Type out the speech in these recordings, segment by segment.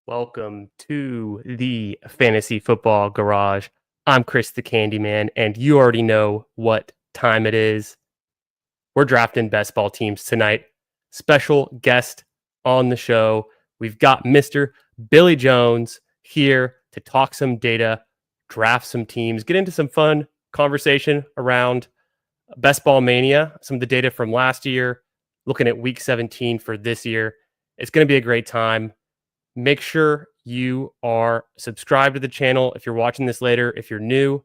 Welcome to the Fantasy Football Garage. I'm Chris the Candyman, and you already know what time it is. We're drafting best ball teams tonight. Special guest on the show. We've got Mr. Billy Jones here to talk some data, draft some teams, get into some fun conversation around best ball mania, some of the data from last year, looking at week 17 for this year. It's going to be a great time. Make sure you are subscribed to the channel if you're watching this later. If you're new,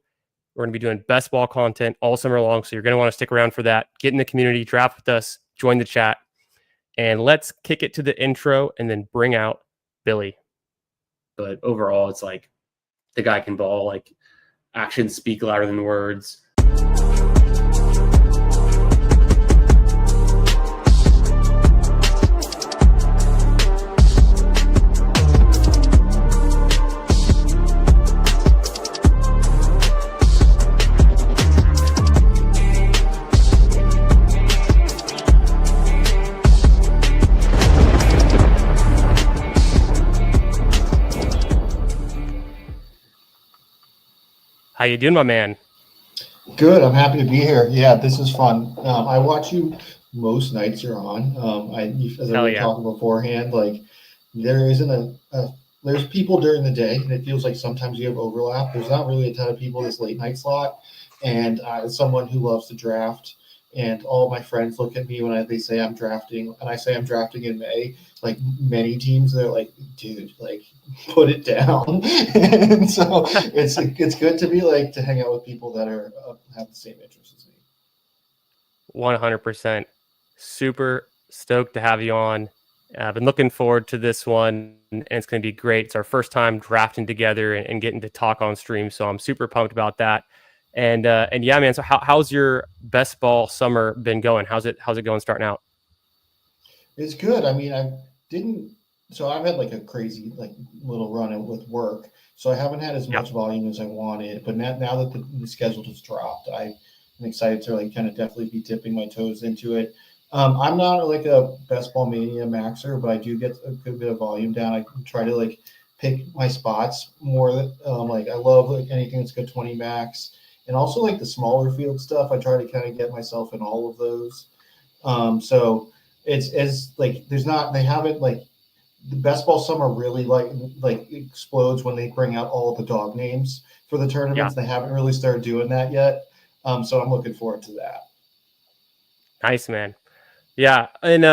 we're going to be doing best ball content all summer long, so you're going to want to stick around for that. Get in the community, draft with us, join the chat, and let's kick it to the intro and then bring out Billy. But overall, it's like the guy can ball. Like, actions speak louder than words. How you doing, my man? Good. I'm happy to be here. Yeah, this is fun. I watch you most nights you're on. As I was talking beforehand, like there isn't there's people during the day, and it feels like sometimes you have overlap. There's not really a ton of people this late night slot, and as someone who loves to draft, and all my friends look at me when they say I'm drafting, and I say I'm drafting in May. Like many teams, they're like, dude, like put it down. And so it's good to be like to hang out with people that are have the same interests as me. 100%. Super stoked to have you on. I've been looking forward to this one, and it's going to be great. It's our first time drafting together and getting to talk on stream, so I'm super pumped about that. And yeah, man. So how's your best ball summer been going? How's it going starting out? It's good. I mean, I've had like a crazy like little run with work, so I haven't had as much volume as I wanted. But now that the schedule has dropped, I'm excited to like kind of definitely be dipping my toes into it. I'm not like a best ball mania maxer, but I do get a good bit of volume down. I try to like pick my spots more. Like I love like anything that's good 20 max, and also like the smaller field stuff. I try to kind of get myself in all of those. So it's like they haven't like the best ball summer really like explodes when they bring out all the dog names for the tournaments. They haven't really started doing that yet. So I'm looking forward to that. Nice, man. Yeah. And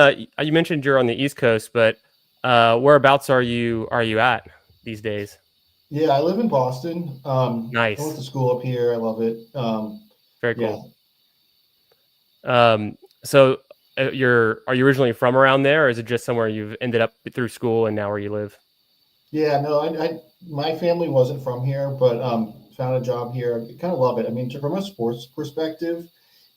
you mentioned you're on the East Coast, but whereabouts are you at these days? Yeah, I live in Boston. Nice. I went to school up here. I love it. Very cool. So are you originally from around there, or is it just somewhere you've ended up through school and now where you live? Yeah, no, my family wasn't from here, but found a job here. I kind of love it. I mean, from a sports perspective,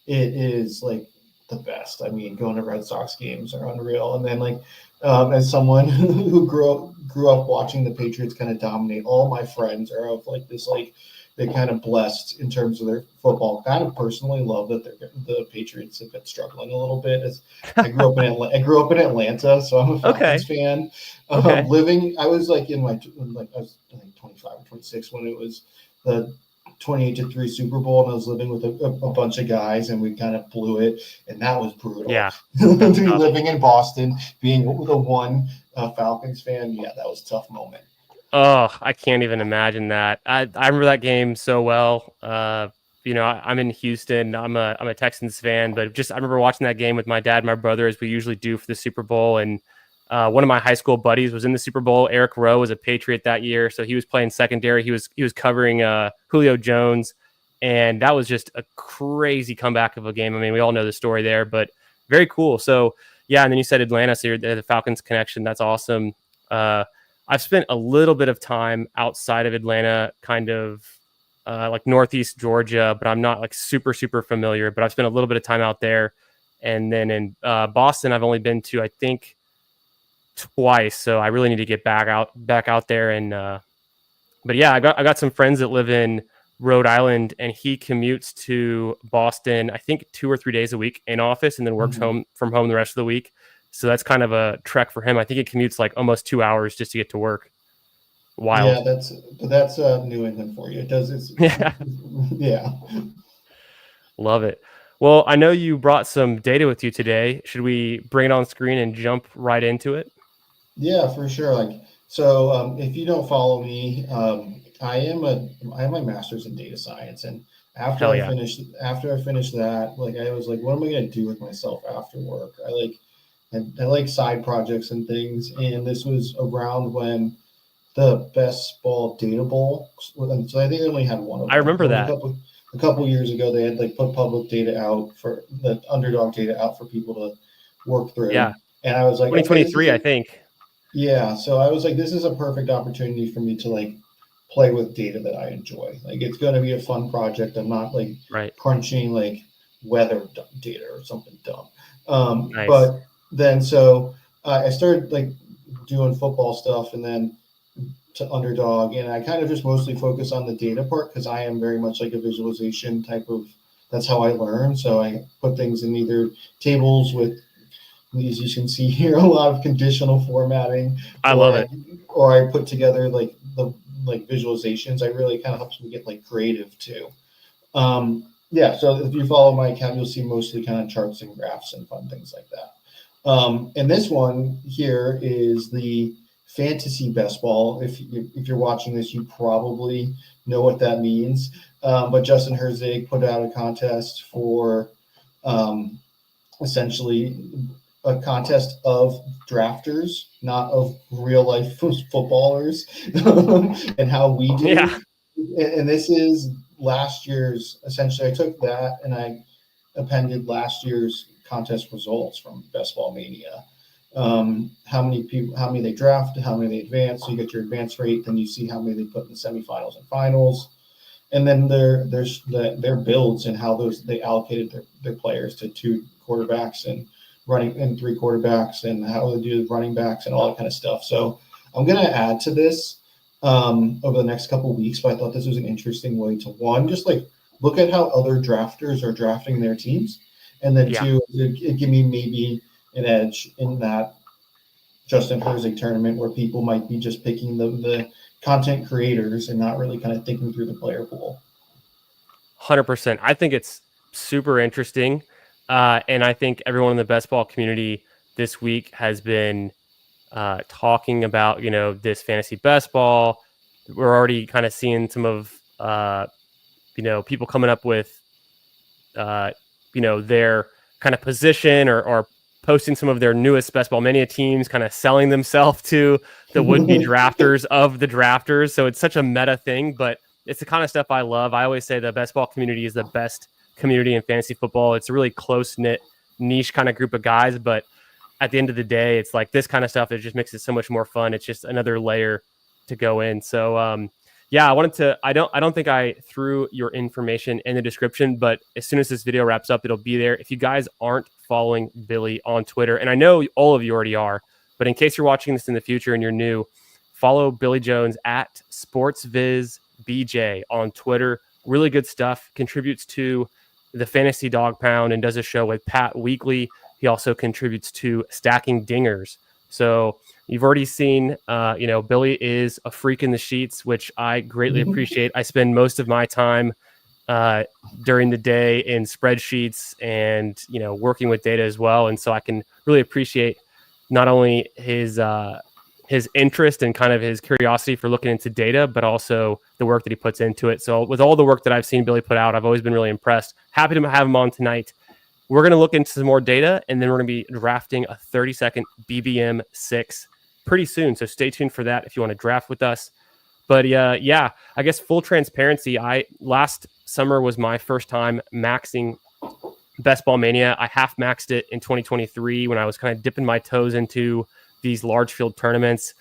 it is like the best. I mean, going to Red Sox games are unreal. And then like as someone who grew up watching the Patriots kind of dominate, all my friends are of like this like they're kind of blessed in terms of their football. Kind of personally love that the Patriots have been struggling a little bit. I grew up in Atlanta, so I'm a Falcons fan. I was like I was like 25 or 26 when it was the 28-3 Super Bowl, and I was living with a bunch of guys, and we kind of blew it, and that was brutal. Yeah, living in Boston, being the one Falcons fan, yeah, that was a tough moment. Oh, I can't even imagine that. I remember that game so well. I'm in Houston. I'm a Texans fan, but I remember watching that game with my dad and my brother, as we usually do for the Super Bowl. And one of my high school buddies was in the Super Bowl. Eric Rowe was a Patriot that year, so he was playing secondary. He was covering Julio Jones, and that was just a crazy comeback of a game. I mean, we all know the story there, but very cool. So yeah, and then you said Atlanta, so you're the Falcons connection. That's awesome. I've spent a little bit of time outside of Atlanta, kind of like Northeast Georgia, but I'm not like super familiar. But I've spent a little bit of time out there, and then in Boston, I've only been to I think twice. So I really need to get back out there. And but yeah, I got some friends that live in Rhode Island, and he commutes to Boston, I think 2 or 3 days a week in office, and then works from home the rest of the week. So that's kind of a trek for him. I think it commutes like almost 2 hours just to get to work. Wild. That's New England for you. It does. It's Yeah. yeah. Love it. Well, I know you brought some data with you today. Should we bring it on screen and jump right into it? Yeah, for sure. Like, so if you don't follow me, I have my master's in data science, and Hell yeah. after I finished that, like I was like, what am I going to do with myself after work? I like side projects and things, and this was around when the Best Ball Data Bowl. So I think they only had one of I them. remember But that. a couple years ago, they had like put public data out for the underdog data out for people to work through. Yeah. And I was like, okay, 2023, I think. yeah. So I was like, this is a perfect opportunity for me to like play with data that I enjoy. Like it's going to be a fun project. I'm not like Right. crunching like weather data or something dumb. Nice. But then so I started like doing football stuff, and then to underdog, and I kind of just mostly focus on the data part because I am very much like a visualization type of. That's how I learn. So I put things in either tables with, as you can see here, a lot of conditional formatting, I or love it. I put together like the like visualizations. I really kind of helps me get like creative too. Yeah, so if you follow my account, you'll see mostly kind of charts and graphs and fun things like that. And this one here is the fantasy best ball. If you're watching this, you probably know what that means. But Justin Herzig put out a contest for essentially a contest of drafters, not of real life footballers, and how we Yeah. do. And this is last year's. Essentially, I took that and I appended last year's contest results from Best Ball Mania. How many people, how many they drafted, how many they advanced. So you get your advance rate, then you see how many they put in the semifinals and finals, and then their builds and how those they allocated their players to two quarterbacks and running and three quarterbacks and how they do running backs and all that kind of stuff. So I'm going to add to this over the next couple of weeks, but I thought this was an interesting way to, one, just like look at how other drafters are drafting their teams, and then Yeah. two, it give me maybe an edge in that Justin Herzig tournament where people might be just picking the content creators and not really kind of thinking through the player pool. 100%. I think it's super interesting. And I think everyone in the best ball community this week has been talking about, this fantasy best ball. We're already kind of seeing some of, people coming up with, their kind of position or posting some of their newest best ball mania teams, kind of selling themselves to the would-be drafters of the drafters. So it's such a meta thing, but it's the kind of stuff I love. I always say the best ball community is the best community in fantasy football. It's a really close-knit, niche kind of group of guys, but at the end of the day, it's like this kind of stuff that just makes it so much more fun. It's just another layer to go in. So, yeah, I don't think I threw your information in the description, but as soon as this video wraps up, it'll be there. If you guys aren't following Billy on Twitter, and I know all of you already are, but in case you're watching this in the future and you're new, follow Billy Jones at SportsVizBJ on Twitter. Really good stuff. Contributes to the Fantasy Dog Pound and does a show with Pat weekly. He also contributes to Stacking Dingers. So you've already seen, Billy is a freak in the sheets, which I greatly appreciate. I spend most of my time during the day in spreadsheets and, working with data as well. And so I can really appreciate not only his interest and kind of his curiosity for looking into data, but also the work that he puts into it. So with all the work that I've seen Billy put out, I've always been really impressed. Happy to have him on tonight. We're going to look into some more data, and then we're going to be drafting a 30-second BBM 6 pretty soon. So stay tuned for that if you want to draft with us. But yeah, I guess full transparency, last summer was my first time maxing Best Ball Mania. I half maxed it in 2023 when I was kind of dipping my toes into these large field tournaments.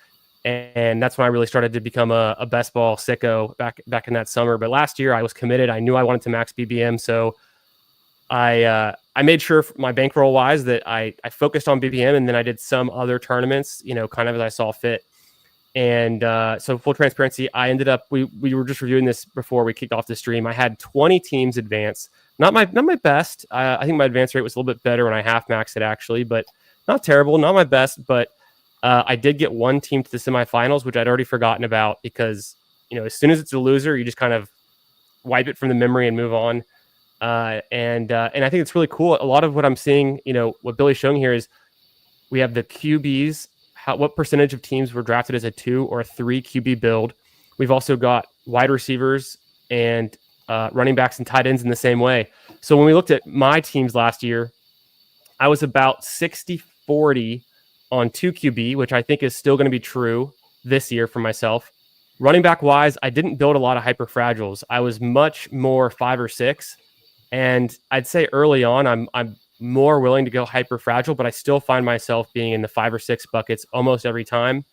And that's when I really started to become a best ball sicko back in that summer. But last year I was committed. I knew I wanted to max BBM. So I made sure my bankroll wise that I focused on BBM, and then I did some other tournaments, kind of as I saw fit. And so full transparency, I ended up, we were just reviewing this before we kicked off the stream. I had 20 teams advance. Not my best. I think my advance rate was a little bit better when I half maxed it actually, but not terrible, not my best. But I did get one team to the semifinals, which I'd already forgotten about because, as soon as it's a loser, you just kind of wipe it from the memory and move on. And I think it's really cool. A lot of what I'm seeing, what Billy's showing here is we have the QBs, what percentage of teams were drafted as a 2 or a 3 QB build. We've also got wide receivers and running backs and tight ends in the same way. So when we looked at my teams last year, I was about 60-40 on 2 QB, which I think is still going to be true this year for myself. Running back wise, I didn't build a lot of hyper fragiles. I was much more 5 or 6. And I'd say early on, I'm more willing to go hyper fragile, but I still find myself being in the 5 or 6 buckets almost every time.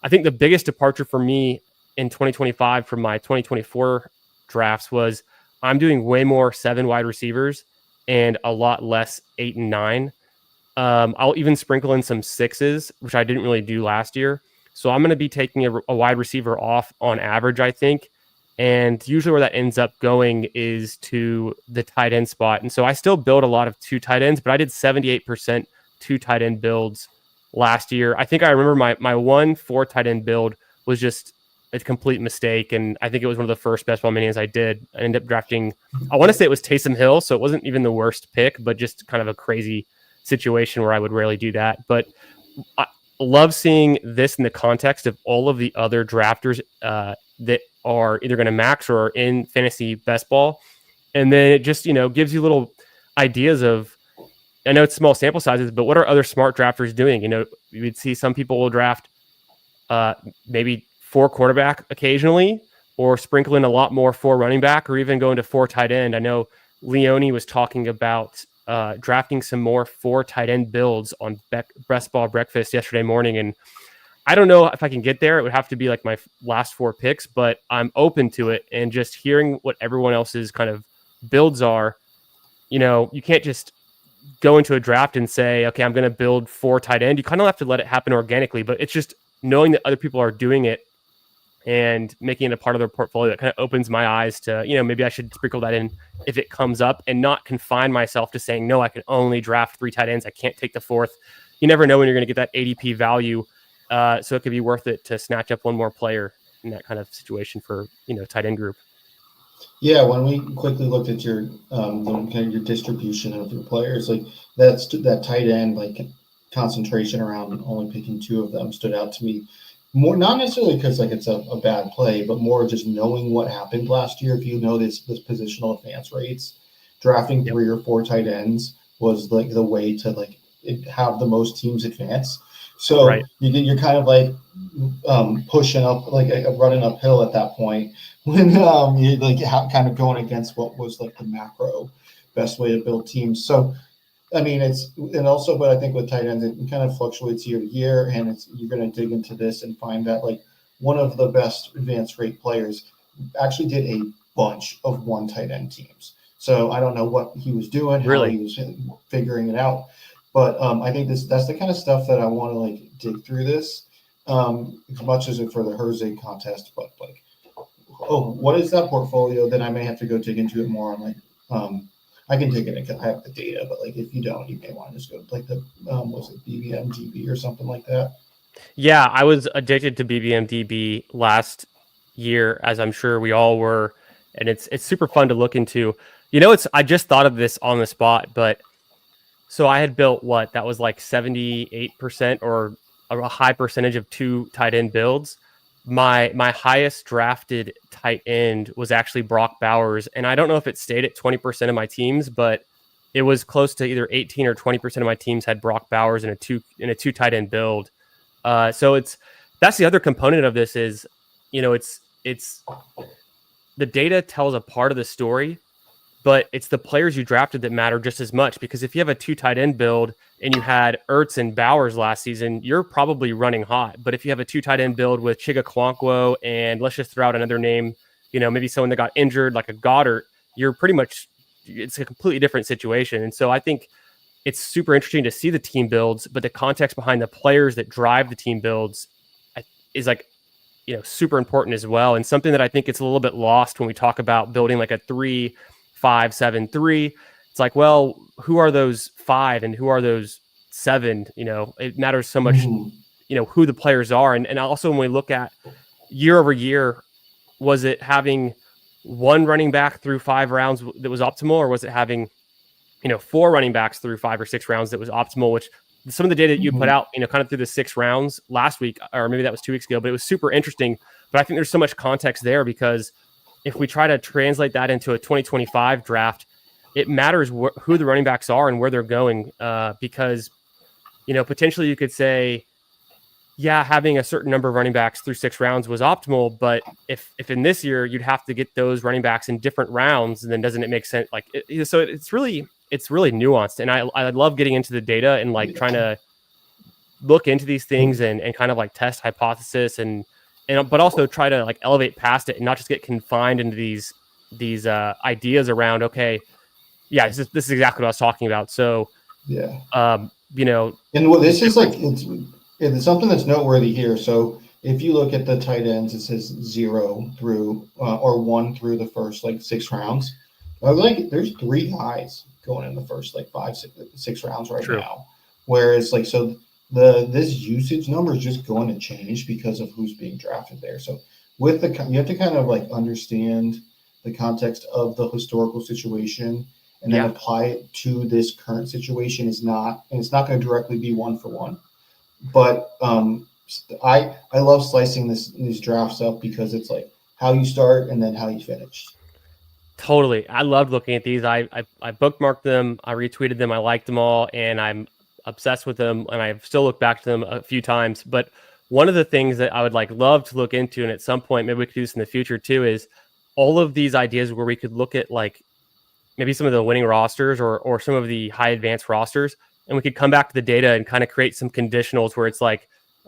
I think the biggest departure for me in 2025 from my 2024 drafts was I'm doing way more 7 wide receivers and a lot less 8 and 9. I'll even sprinkle in some 6s, which I didn't really do last year. So I'm going to be taking a wide receiver off on average, I think. And usually where that ends up going is to the tight end spot. And so I still build a lot of 2 tight ends, but I did 78% 2 tight end builds last year. I think I remember my 1-4 tight end build was just a complete mistake. And I think it was one of the first best ball minis I did. I ended up drafting, I want to say it was Taysom Hill. So it wasn't even the worst pick, but just kind of a crazy situation where I would rarely do that. But I love seeing this in the context of all of the other drafters that are either going to max or are in fantasy best ball. And then it just, gives you little ideas of, I know it's small sample sizes, but what are other smart drafters doing? You would see some people will draft maybe 4 quarterback occasionally, or sprinkle in a lot more 4 running back, or even go into 4 tight end. I know Leone was talking about drafting some more 4 tight end builds on Best Ball Breakfast yesterday morning. And I don't know if I can get there. It would have to be like my last 4 picks, but I'm open to it. And just hearing what everyone else's kind of builds are, you can't just go into a draft and say, okay, I'm going to build 4 tight end. You kind of have to let it happen organically, but it's just knowing that other people are doing it and making it a part of their portfolio that kind of opens my eyes to, maybe I should sprinkle that in if it comes up and not confine myself to saying, no, I can only draft 3 tight ends. I can't take the 4th. You never know when you're going to get that ADP value. So it could be worth it to snatch up one more player in that kind of situation for, tight end group. Yeah, when we quickly looked at your kind of your distribution of your players, like that tight end like concentration around only picking 2 of them stood out to me more, not necessarily because like it's a bad play, but more just knowing what happened last year. If you know this positional advance rates, drafting 3 or 4 tight ends was like the way to like have the most teams advance. So right. You're kind of like pushing up, like running uphill at that point when you're like kind of going against what was like the macro best way to build teams. So, I mean, but I think with tight ends, it kind of fluctuates year to year, and you're going to dig into this and find that like one of the best advance rate players actually did a bunch of 1 tight end teams. So I don't know what he was doing, how he was figuring it out. But I think that's the kind of stuff that I want to like dig through this, as much as it for the Herzig contest. But like, what is that portfolio? Then I may have to go dig into it more on like, I can dig it because I have the data. But like, if you don't, you may want to just go like the was it BBMDB or something like that? Yeah, I was addicted to BBMDB last year, as I'm sure we all were, and it's super fun to look into. I just thought of this on the spot, but. So I had built that was like 78% or a high percentage of 2 tight end builds. My highest drafted tight end was actually Brock Bowers. And I don't know if it stayed at 20% of my teams, but it was close to either 18 or 20% of my teams had Brock Bowers in a 2 tight end build. So that's the other component of this is, it's the data tells a part of the story, but it's the players you drafted that matter just as much, because if you have a 2 tight end build and you had Ertz and Bowers last season, you're probably running hot. But if you have a 2 tight end build with Chiga Kwankwo and let's just throw out another name, maybe someone that got injured like a Goddard, it's a completely different situation. And so I think it's super interesting to see the team builds, but the context behind the players that drive the team builds is like, super important as well. And something that I think it's a little bit lost when we talk about building like a 3-5-7-3. It's like, well, who are those 5 and who are those 7? It matters so much who the players are. And also when we look at year over year, was it having one running back through 5 rounds that was optimal, or was it having, 4 running backs through 5 or 6 rounds that was optimal, which some of the data that you put out, kind of through the 6 rounds last week, or maybe that was 2 weeks ago, but it was super interesting. But I think there's so much context there, because if we try to translate that into a 2025 draft, it matters who the running backs are and where they're going, because, potentially you could say, yeah, having a certain number of running backs through 6 rounds was optimal, but if in this year you'd have to get those running backs in different rounds, then doesn't it make sense? So it's really nuanced, and I love getting into the data and trying to look into these things and kind of test hypothesis and but also try to elevate past it and not just get confined into these ideas around, okay, yeah, this is exactly what I was talking about. So yeah, and this is it's something that's noteworthy here. So if you look at the tight ends, it says 0 through or 1 through the first 6 rounds. There's 3 guys going in the first 5, 6 rounds right now. Whereas this usage number is just going to change because of who's being drafted there. So you have to kind of understand the context of the historical situation and then apply it to this current situation. It's not going to directly be 1 for 1. But I love slicing these drafts up because it's how you start and then how you finish. Totally. I loved looking at these. I bookmarked them, I retweeted them, I liked them all, and I'm obsessed with them, and I've still looked back to them a few times. But one of the things that I would love to look into, and at some point maybe we could do this in the future too, is all of these ideas where we could look at maybe some of the winning rosters or some of the high advanced rosters, and we could come back to the data and kind of create some conditionals where it's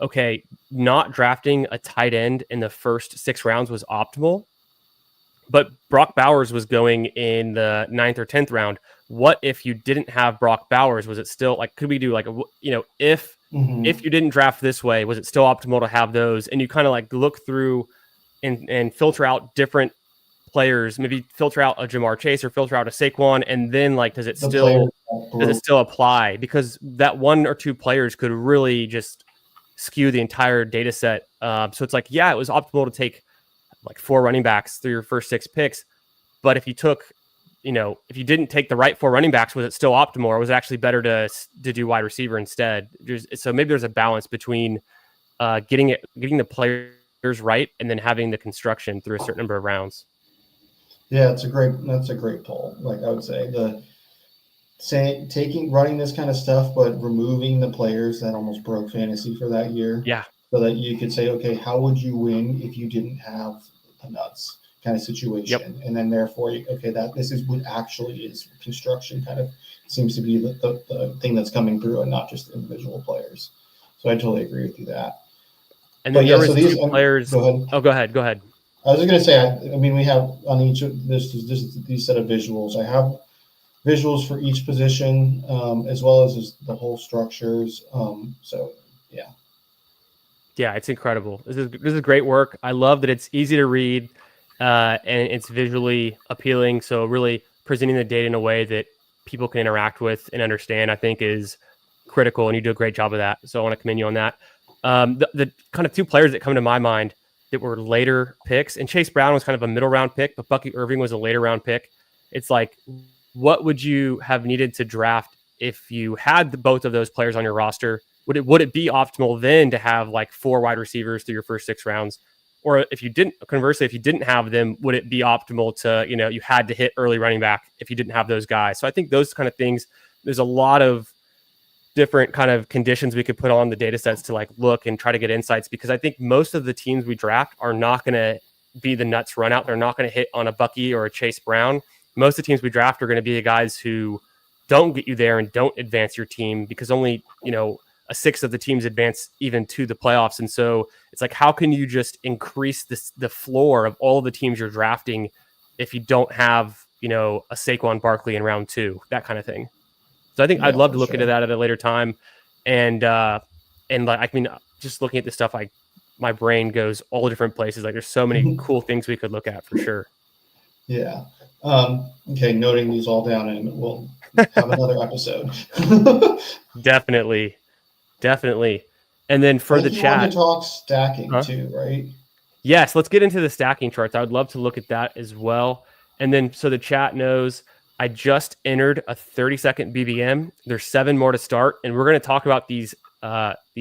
okay, not drafting a tight end in the first 6 rounds was optimal, but Brock Bowers was going in the 9th or 10th round. What if you didn't have Brock Bowers? Was it still could we do if you didn't draft this way, was it still optimal to have those? And you kind of look through and filter out different players, maybe filter out a Jamar Chase or filter out a Saquon, and then does it still apply? Because that 1 or 2 players could really just skew the entire data set. So it's it was optimal to take 4 running backs through your first 6 picks, but if you took, if you didn't take the right 4 running backs, was it still optimal, or was it actually better to do wide receiver instead? So maybe there's a balance between getting the players right and then having the construction through a certain number of rounds. Yeah, that's a great poll. I would say running this kind of stuff, but removing the players that almost broke fantasy for that year. Yeah. So that you could say, okay, how would you win if you didn't have the nuts kind of situation? Yep. And then therefore, this is what actually is construction kind of seems to be the thing that's coming through, and not just individual players. So I totally agree with you that. And then these players. Go ahead. Oh, go ahead. I was just going to say, we have on each of these set of visuals. I have visuals for each position, as well as the whole structures. So yeah. Yeah, it's incredible. This is great work. I love that it's easy to read, and it's visually appealing. So really presenting the data in a way that people can interact with and understand, I think, is critical, and you do a great job of that. So I want to commend you on that. The kind of 2 players that come to my mind that were later picks, and Chase Brown was kind of a middle round pick, but Bucky Irving was a later round pick. It's what would you have needed to draft if you had both of those players on your roster? Would it be optimal then to have 4 wide receivers through your first 6 rounds? Or if you didn't have them, would it be optimal to, you had to hit early running back if you didn't have those guys? So I think those kind of things, there's a lot of different kind of conditions we could put on the data sets to look and try to get insights, because I think most of the teams we draft are not going to be the nuts run out. They're not going to hit on a Bucky or a Chase Brown. Most of the teams we draft are going to be the guys who don't get you there and don't advance your team, because only, a 1/6 of the teams advance even to the playoffs. And so it's how can you just increase the floor of all the teams you're drafting if you don't have, a Saquon Barkley in round 2, that kind of thing. So I think I'd love to look into that at a later time. And just looking at this stuff, my brain goes all different places. There's so many cool things we could look at for sure. Yeah. Okay. Noting these all down, and we'll have another episode. Definitely. And then for I the think you wanted chat, to talk stacking too, right? yes, let's get into the stacking charts. I would love to look at that as well. And then so the chat knows I just entered a 30-second BBM. There's 7 more to start, and we're going to talk about these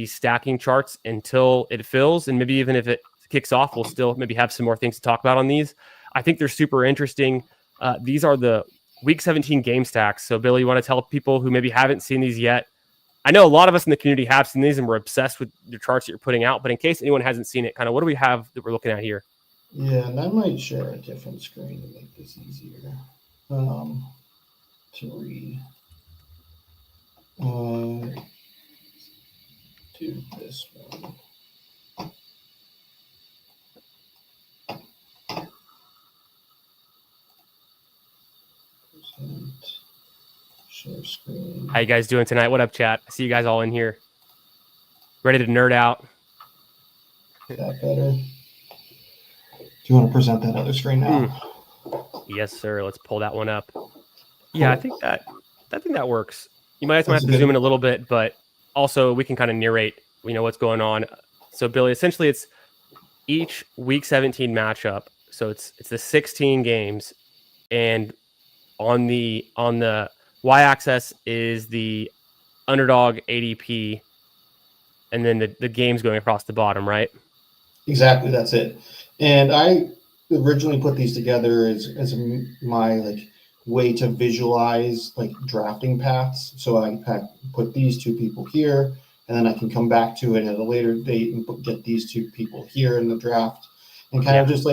stacking charts until it fills, and maybe even if it kicks off, we'll still maybe have some more things to talk about on these. I think they're super interesting. These are the Week 17 game stacks. So, Billy, you want to tell people who maybe haven't seen these yet? I know a lot of us in the community have seen these and we're obsessed with the charts that you're putting out, but in case anyone hasn't seen it, kind of what do we have that we're looking at here? Yeah, and I might share a different screen to make this easier to read. Do this one. Share screen. How you guys doing tonight? What up, chat? I see you guys all in here. Ready to nerd out. Is that better? Do you want to present that other screen now? Yes, sir. Let's pull that one up. Yeah, I think that works. You might have to zoom in a little bit, but also we can kind of narrate, what's going on. So, Billy, essentially it's each Week 17 matchup. So it's the 16 games, and on the y-axis is the underdog ADP, and then the games going across the bottom, right? Exactly, that's it. And I originally put these together as my way to visualize drafting paths. So I put these 2 people here, and then I can come back to it at a later date and get these 2 people here in the draft, and kind of just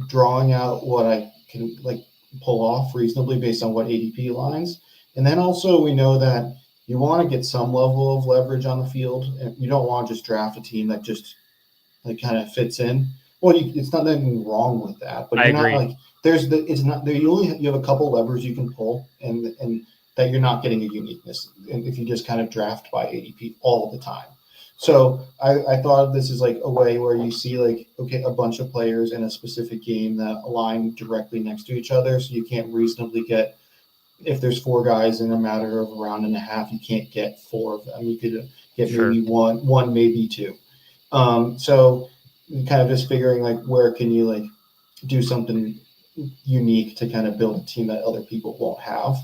drawing out what I can pull off reasonably based on what ADP lines. And then also we know that you want to get some level of leverage on the field, and you don't want to just draft a team that just kind of fits in. Well, it's not anything wrong with that, but you're not you have a couple levers you can pull, and that you're not getting a uniqueness, and if you just kind of draft by ADP all the time. So I thought of this as a way where you see a bunch of players in a specific game that align directly next to each other, so you can't reasonably get, if there's 4 guys in a matter of a round and a half, you can't get 4 of them. You could get maybe one, maybe 2. So kind of just figuring where can you do something unique to kind of build a team that other people won't have.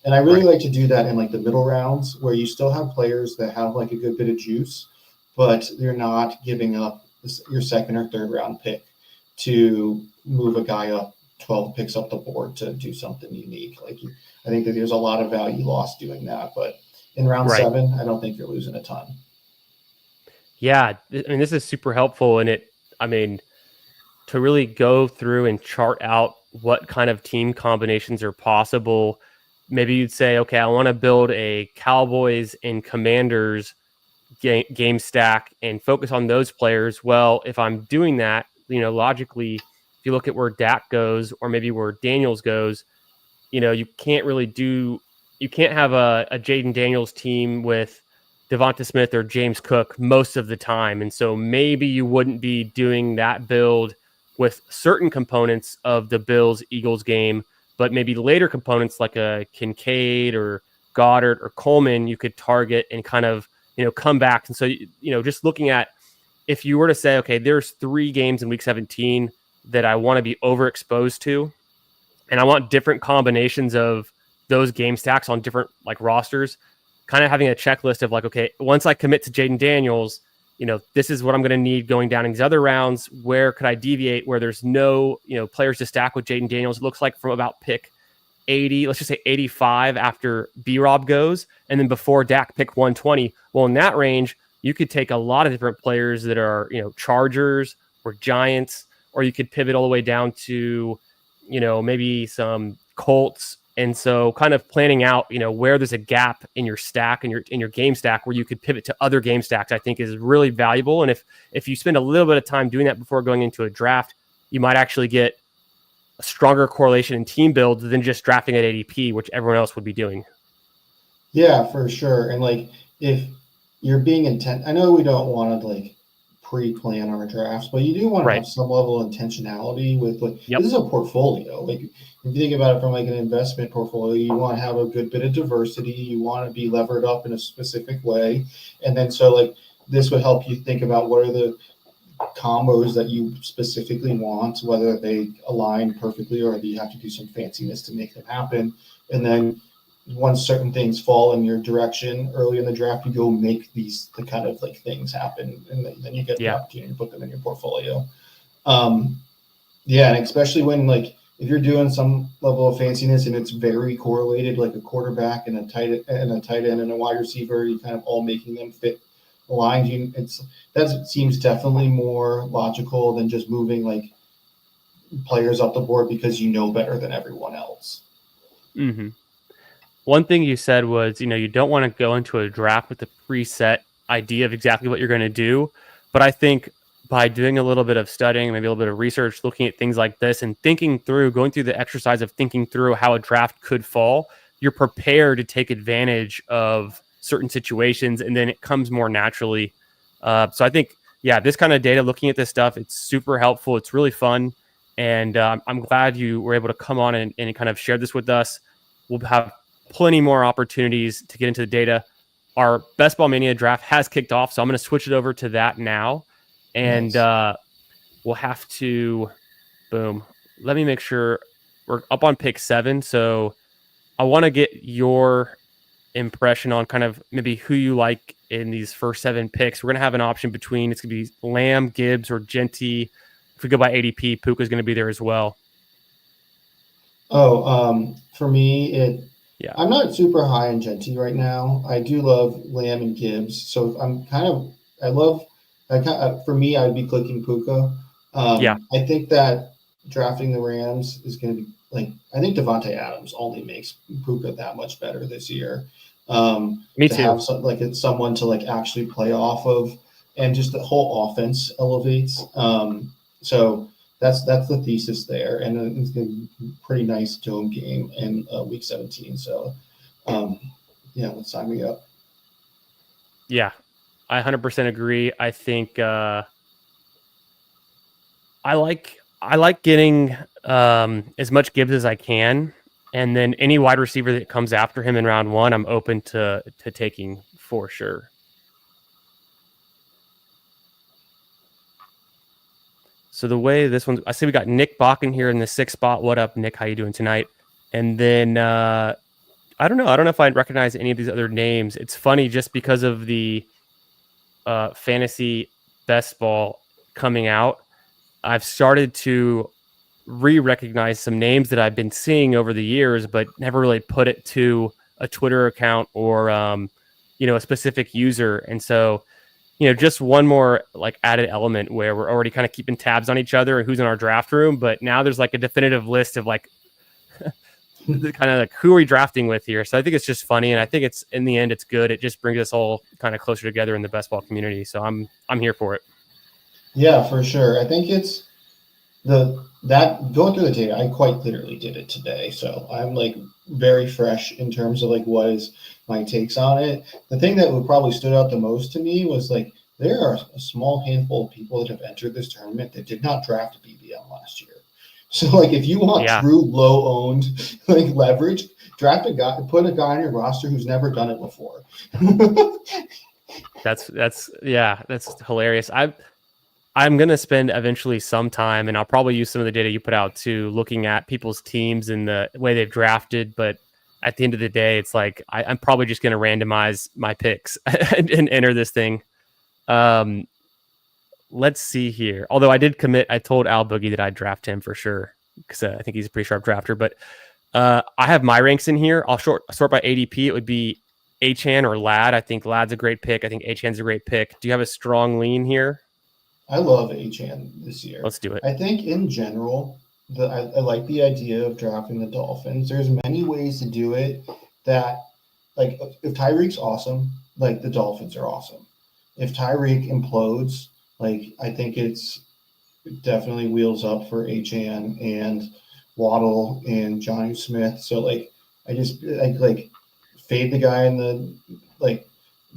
And I really like to do that in the middle rounds, where you still have players that have a good bit of juice, but you're not giving up your 2nd or 3rd round pick to move a guy up 12 picks up the board to do something unique. I think that there's a lot of value lost doing that, but in round 7, I don't think you're losing a ton. Yeah, I mean, this is super helpful, and to really go through and chart out what kind of team combinations are possible. Maybe you'd say, okay, I want to build a Cowboys and Commanders game stack and focus on those players. Well, if I'm doing that, logically, if you look at where Dak goes or maybe where Daniels goes, you can't have a Jaden Daniels team with Devonta Smith or James Cook most of the time. And so maybe you wouldn't be doing that build with certain components of the Bills-Eagles game, but maybe later components like a Kincaid or Goddard or Coleman, you could target and kind of, come back. And so, just looking at, if you were to say, okay, there's 3 games in Week 17 that I want to be overexposed to, and I want different combinations of those game stacks on different rosters, kind of having a checklist of okay, once I commit to Jaden Daniels, this is what I'm going to need going down in these other rounds. Where could I deviate where there's no, players to stack with Jaden Daniels? It looks like from about pick 80, let's just say 85 after B-Rob goes, and then before Dak pick 120. Well, in that range, you could take a lot of different players that are, Chargers or Giants, or you could pivot all the way down to, maybe some Colts. And so kind of planning out, where there's a gap in your stack and in your game stack where you could pivot to other game stacks, I think is really valuable. And if you spend a little bit of time doing that before going into a draft, you might actually get a stronger correlation in team builds than just drafting at ADP, which everyone else would be doing. Yeah, for sure. And if you're being intent, I know we don't want to pre-plan our drafts, but you do want to have some level of intentionality with this is a portfolio. If you think about it from an investment portfolio, you want to have a good bit of diversity. You want to be levered up in a specific way. And then so this would help you think about what are the combos that you specifically want, whether they align perfectly or do you have to do some fanciness to make them happen. And then once certain things fall in your direction early in the draft, you go make the kind of like things happen, and then you get the opportunity to put them in your portfolio. Yeah, and especially when like if you're doing some level of fanciness and it's very correlated, like a quarterback and a tight end and a wide receiver, you kind of all making them fit aligned. That seems definitely more logical than just moving like players up the board because you know better than everyone else. Mm-hmm. One thing you said was, you don't want to go into a draft with a preset idea of exactly what you're going to do. But I think by doing a little bit of studying, maybe a little bit of research, looking at things like this and going through the exercise of thinking through how a draft could fall, you're prepared to take advantage of certain situations, and then it comes more naturally. So I think, this kind of data, looking at this stuff, it's super helpful. It's really fun. And I'm glad you were able to come on and kind of share this with us. We'll have plenty more opportunities to get into the data. Our Best Ball Mania draft has kicked off, so I'm going to switch it over to that now. And nice. We'll have to, boom. Let me make sure we're up on pick 7. So I want to get your impression on kind of maybe who you like in these first 7 picks. We're going to have an option between, it's going to be Lamb, Gibbs, or Genty. If we go by ADP, Puka's going to be there as well. For me, I'm not super high on Genty right now. I do love Lamb and Gibbs. So for me, I'd be clicking Puka. I think that drafting the Rams is going to be I think Devontae Adams only makes Puka that much better this year. Me too. Have someone to actually play off of, and just the whole offense elevates. So that's the thesis there, and it's going to be a pretty nice dome game in week 17. So, let's sign me up. Yeah, I 100% agree. I think I like getting as much Gibbs as I can, and then any wide receiver that comes after him in round 1, I'm open to taking for sure. So the way this one, I see we got Nick Bakken here in the 6th spot. What up, Nick? How you doing tonight? And then I don't know if I recognize any of these other names. It's funny just because of the fantasy best ball coming out. I've started to re-recognize some names that I've been seeing over the years, but never really put it to a Twitter account or a specific user. And so, just one more added element where we're already kind of keeping tabs on each other and who's in our draft room. But now there's a definitive list of the kind of who are we drafting with here. So I think it's just funny, and I think it's in the end it's good. It just brings us all kind of closer together in the best ball community. So I'm here for it. Yeah, for sure. I think it's that going through the data. I quite literally did it today, so I'm very fresh in terms of what is my takes on it. The thing that would probably stood out the most to me was there are a small handful of people that have entered this tournament that did not draft a BBL last year. So if you want true low owned leverage, draft a guy, put a guy on your roster who's never done it before. That's hilarious. I'm going to spend eventually some time, and I'll probably use some of the data you put out too, looking at people's teams and the way they've drafted. But at the end of the day, it's I'm probably just going to randomize my picks and enter this thing. Let's see here. Although I did commit, I told Al Boogie that I'd draft him for sure because I think he's a pretty sharp drafter. But I have my ranks in here. I'll sort by ADP. It would be Achane or Ladd. I think Ladd's a great pick. I think Achane's a great pick. Do you have a strong lean here? I love Achane this year. Let's do it. I think in general, I like the idea of drafting the Dolphins. There's many ways to do it that, if Tyreek's awesome, the Dolphins are awesome. If Tyreek implodes, I think it definitely wheels up for Achane and Waddle and Johnny Smith. So, I just fade the guy in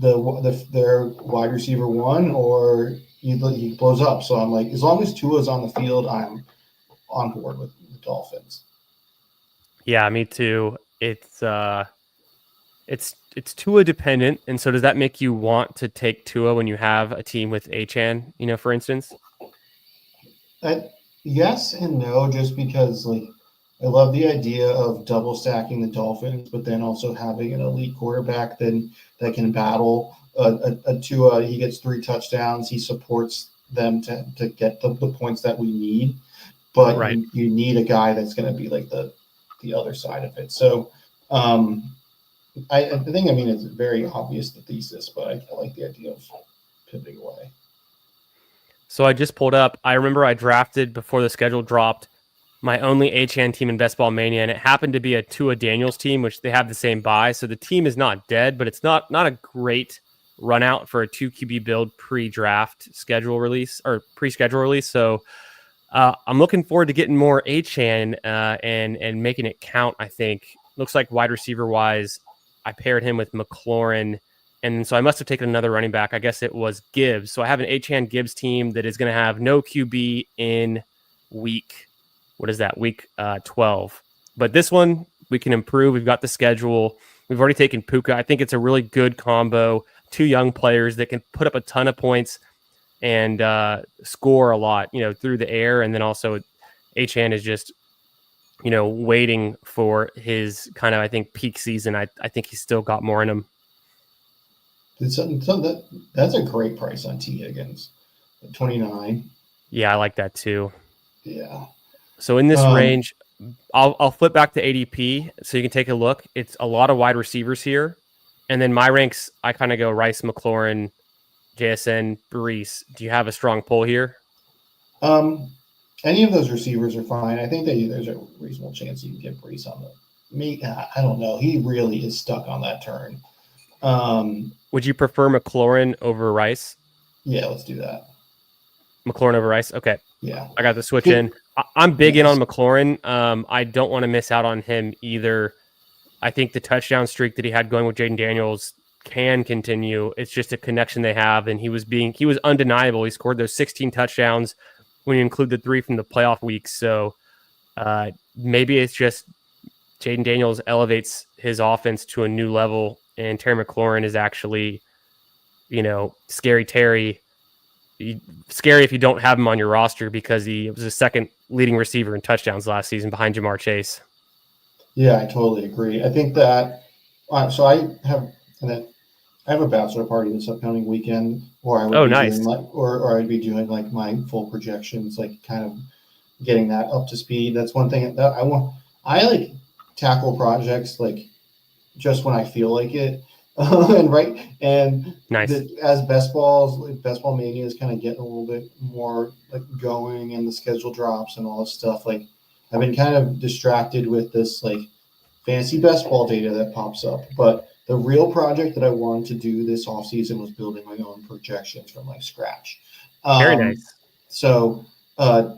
their wide receiver 1, or he blows up. So I'm as long as Tua's on the field, I'm on board with the Dolphins. Yeah, me too. It's It's Tua dependent, and so does that make you want to take Tua when you have a team with Achan, for instance? Yes and no, just because like I love the idea of double stacking the Dolphins, but then also having an elite quarterback that can battle a Tua. He gets 3 touchdowns. He supports them to get the points that we need, but Right. you need a guy that's going to be like the other side of it. So I think, I mean, it's very obvious, the thesis, but I like the idea of pivoting away. So I just pulled up. I remember I drafted before the schedule dropped my only Achan team in Best Ball Mania, and it happened to be a Tua Daniels team, which they have the same buy. So the team is not dead, but it's not a great run out for a 2 QB build pre-draft schedule release or pre-schedule release. So I'm looking forward to getting more Achan and making it count. I think looks like wide receiver wise, I paired him with McLaurin, and so I must have taken another running back. I guess it was Gibbs. So I have an Achan Gibbs team that is going to have no QB in week. What is that? Week 12. But this one we can improve. We've got the schedule. We've already taken Puka. I think it's a really good combo. 2 young players that can put up a ton of points and score a lot, through the air. And then also Achan is just, waiting for his kind of, I think, peak season. I think he's still got more in him. That's a great price on T. Higgins, 29. Yeah, I like that too. Yeah. So in this range, I'll flip back to ADP so you can take a look. It's a lot of wide receivers here. And then my ranks, I kind of go Rice, McLaurin, JSN, Brees. Do you have a strong pull here? Any of those receivers are fine. I think that there's a reasonable chance you can get Brees on me. I don't know. He really is stuck on that turn. Would you prefer McLaurin over Rice? Yeah, let's do that. McLaurin over Rice? Okay. Yeah. I got the switch in. I'm big in on McLaurin. I don't want to miss out on him either. I think the touchdown streak that he had going with Jaden Daniels can continue. It's just a connection they have, and he was undeniable. He scored those 16 touchdowns when you include the 3 from the playoff weeks. So maybe it's just Jaden Daniels elevates his offense to a new level, and Terry McLaurin is actually, scary Terry. Scary if you don't have him on your roster because he was the second leading receiver in touchdowns last season behind Jamar Chase. Yeah, I totally agree. I think that so I have a bachelor party this upcoming weekend, or I would be nice. doing or I'd be doing like my full projections, like kind of getting that up to speed. That's one thing that I want. I like tackle projects like just when I feel like it. Nice. As best ball mania is kind of getting a little bit more like going, and the schedule drops and all this stuff. Like I've been kind of distracted with this like fancy best ball data that pops up, but the real project that I wanted to do this off season was building my own projections from like scratch. Very nice. So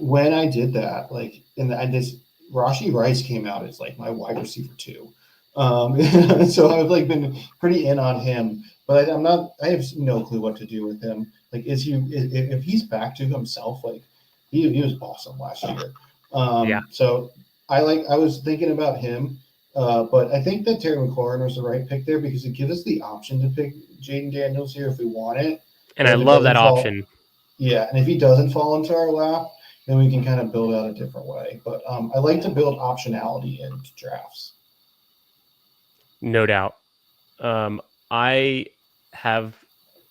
when I did that, like, Rashee Rice came out as like my wide receiver 2. So I've like been pretty in on him, but I have no clue what to do with him. Like, if he's back to himself, like he was awesome last year. Yeah. So I was thinking about him, but I think that Terry McLaurin was the right pick there because it gives us the option to pick Jaden Daniels here if we want it. And I love that option. Yeah, and if he doesn't fall into our lap, then we can kind of build out a different way. But I like to build optionality into drafts. No doubt. I forgot.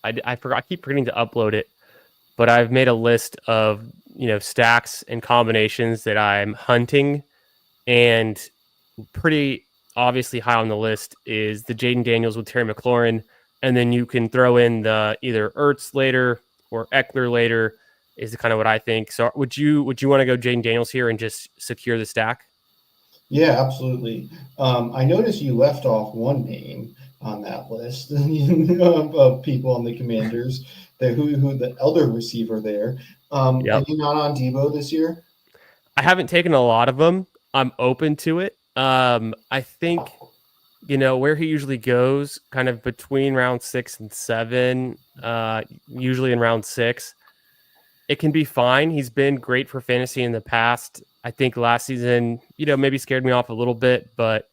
I keep forgetting to upload it, but I've made a list of stacks and combinations that I'm hunting, and pretty obviously high on the list is the Jaden Daniels with Terry McLaurin, and then you can throw in the either Ertz later or Eckler later is kind of what I think. So would you want to go Jaden Daniels here and just secure the stack? Yeah, absolutely. I noticed you left off one name on that list of people on the Commanders. Who the elder receiver there. Yep. Are you not on Debo this year? I haven't taken a lot of them. I'm open to it. I think where he usually goes, kind of between round 6 and 7. Usually in round 6. It can be fine. He's been great for fantasy in the past. I think last season, maybe scared me off a little bit, but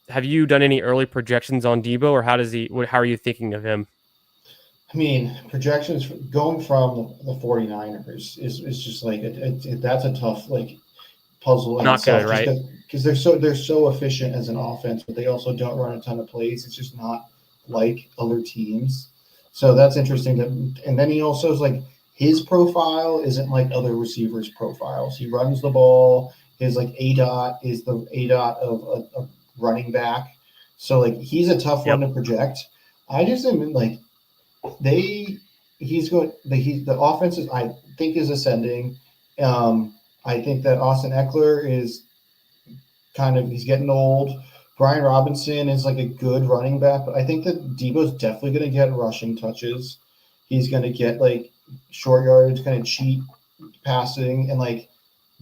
have you done any early projections on Debo, or how are you thinking of him? I mean, projections going from the 49ers is just like that's a tough like puzzle in Not itself, good, just right? because they're so efficient as an offense, but they also don't run a ton of plays. It's just not like other teams. So that's interesting. And then he also is like his profile isn't like other receivers' profiles. He runs the ball. His like A dot is the A dot of a running back. So like he's a tough one Yep. to project. I just am like the offense is I think is ascending. I think that Austin Eckler is he's getting old. Brian Robinson is like a good running back, but I think that Debo's definitely going to get rushing touches. He's going to get like short yards, kind of cheap passing, and like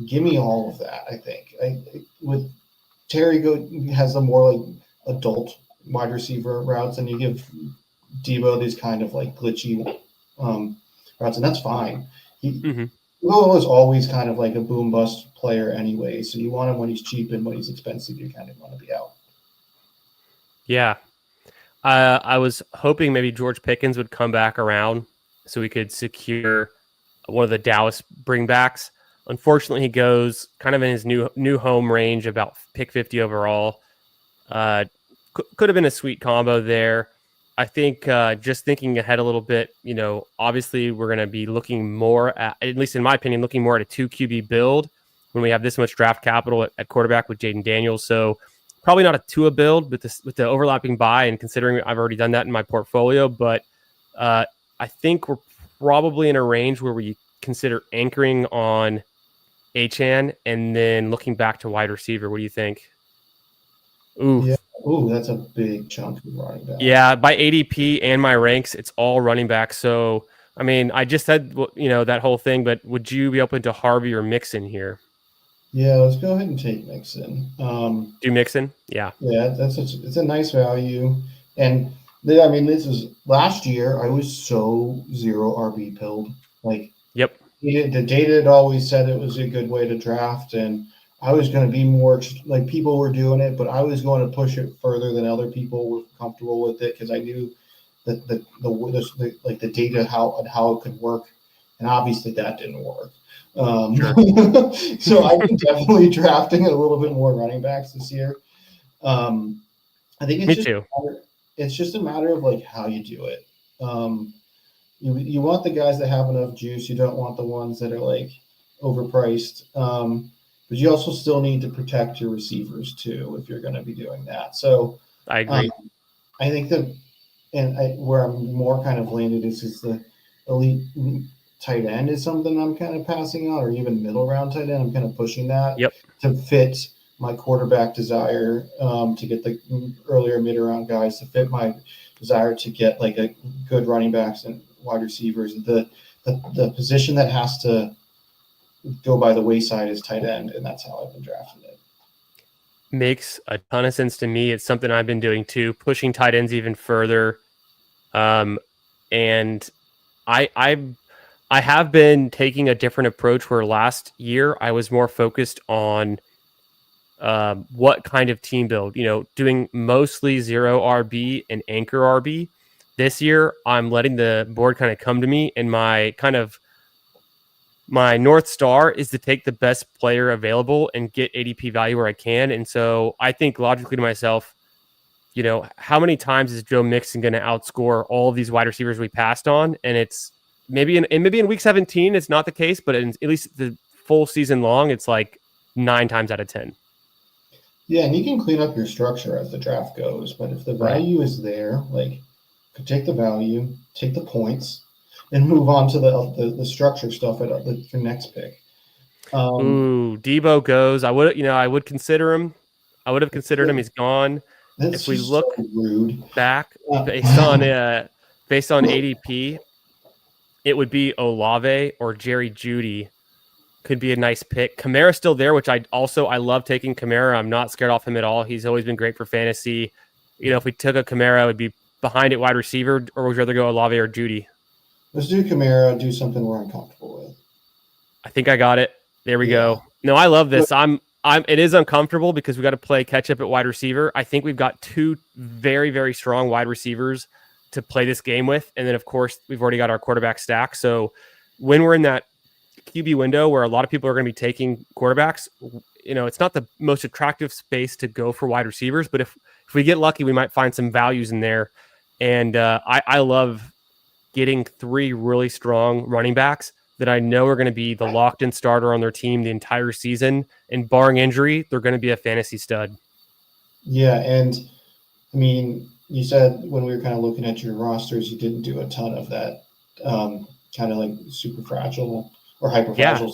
give me all of that. I think with Terry has the more like adult wide receiver routes, and you give Debo these kind of like glitchy routes, and that's fine. Mm-hmm. Will is always kind of like a boom bust player anyway, so you want him when he's cheap, and when he's expensive, you kind of want to be out. Yeah. I was hoping maybe George Pickens would come back around so we could secure one of the Dallas bringbacks. Unfortunately, he goes kind of in his new home range, about pick 50 overall. Could have been a sweet combo there. I think just thinking ahead a little bit, obviously we're going to be looking more at least in my opinion, looking more at a 2 QB build when we have this much draft capital at quarterback with Jaden Daniels. So probably not a Tua build with the overlapping buy, and considering I've already done that in my portfolio, but I think we're probably in a range where we consider anchoring on Achane and then looking back to wide receiver. What do you think? Ooh. Yeah. Ooh, that's a big chunk of running back. Yeah, by ADP and my ranks, it's all running back. So, I mean, I just said, that whole thing, but would you be open to Harvey or Mixon here? Yeah, let's go ahead and take Mixon. Do Mixon? Yeah. Yeah, it's a nice value. And I mean, this is last year. I was so zero RB pilled. Like, Yep. the data had always said it was a good way to draft, and I was going to be more like people were doing it, but I was going to push it further than other people were comfortable with it because I knew that the data how it could work, and obviously that didn't work. Sure. So I've been definitely drafting a little bit more running backs this year. I think Me too. it's just a matter of like how you do it. You want the guys that have enough juice. You don't want the ones that are like overpriced. But you also still need to protect your receivers too if you're going to be doing that. So I agree. I think where I'm more kind of landed is the elite tight end is something I'm kind of passing on, or even middle round tight end. I'm kind of pushing that to fit my quarterback desire, to get the earlier mid round guys, to fit my desire to get like a good running backs and wide receivers. The position that has to go by the wayside is tight end, and that's how I've been drafting it. Makes a ton of sense to me. It's something I've been doing too, pushing tight ends even further. And I have been taking a different approach where last year I was more focused on what kind of team build, doing mostly 0 RB and anchor RB. This year, I'm letting the board kind of come to me, and my North Star is to take the best player available and get ADP value where I can. And so I think logically to myself, how many times is Joe Mixon going to outscore all of these wide receivers we passed on? And it's maybe in week 17, it's not the case, but at least the full season long, it's like 9 times out of 10. Yeah, and you can clean up your structure as the draft goes, but if the value is there, like, take the value, take the points, and move on to the structure stuff at your next pick. Ooh, Debo goes. I would consider him. I would have considered him. He's gone. That's if we just look so rude. back based on ADP, it would be Olave or Jerry Jeudy. Could be a nice pick. Kamara's still there, which I love taking Kamara. I'm not scared off him at all. He's always been great for fantasy. If we took a Kamara, it would be behind at wide receiver, or would you rather go Olave or Jeudy? Let's do Kamara. Do something we're uncomfortable with. I think I got it. There we go. No, I love this. I'm it is uncomfortable because we got to play catch up at wide receiver. I think we've got two very, very strong wide receivers to play this game with. And then, of course, we've already got our quarterback stack. So when we're in that QB window where a lot of people are going to be taking quarterbacks, it's not the most attractive space to go for wide receivers. But if we get lucky, we might find some values in there. And I love getting three really strong running backs that I know are going to be the locked-in starter on their team the entire season. And barring injury, they're going to be a fantasy stud. Yeah, and I mean, you said when we were kind of looking at your rosters, you didn't do a ton of that kind of like super fragile or hyper fragile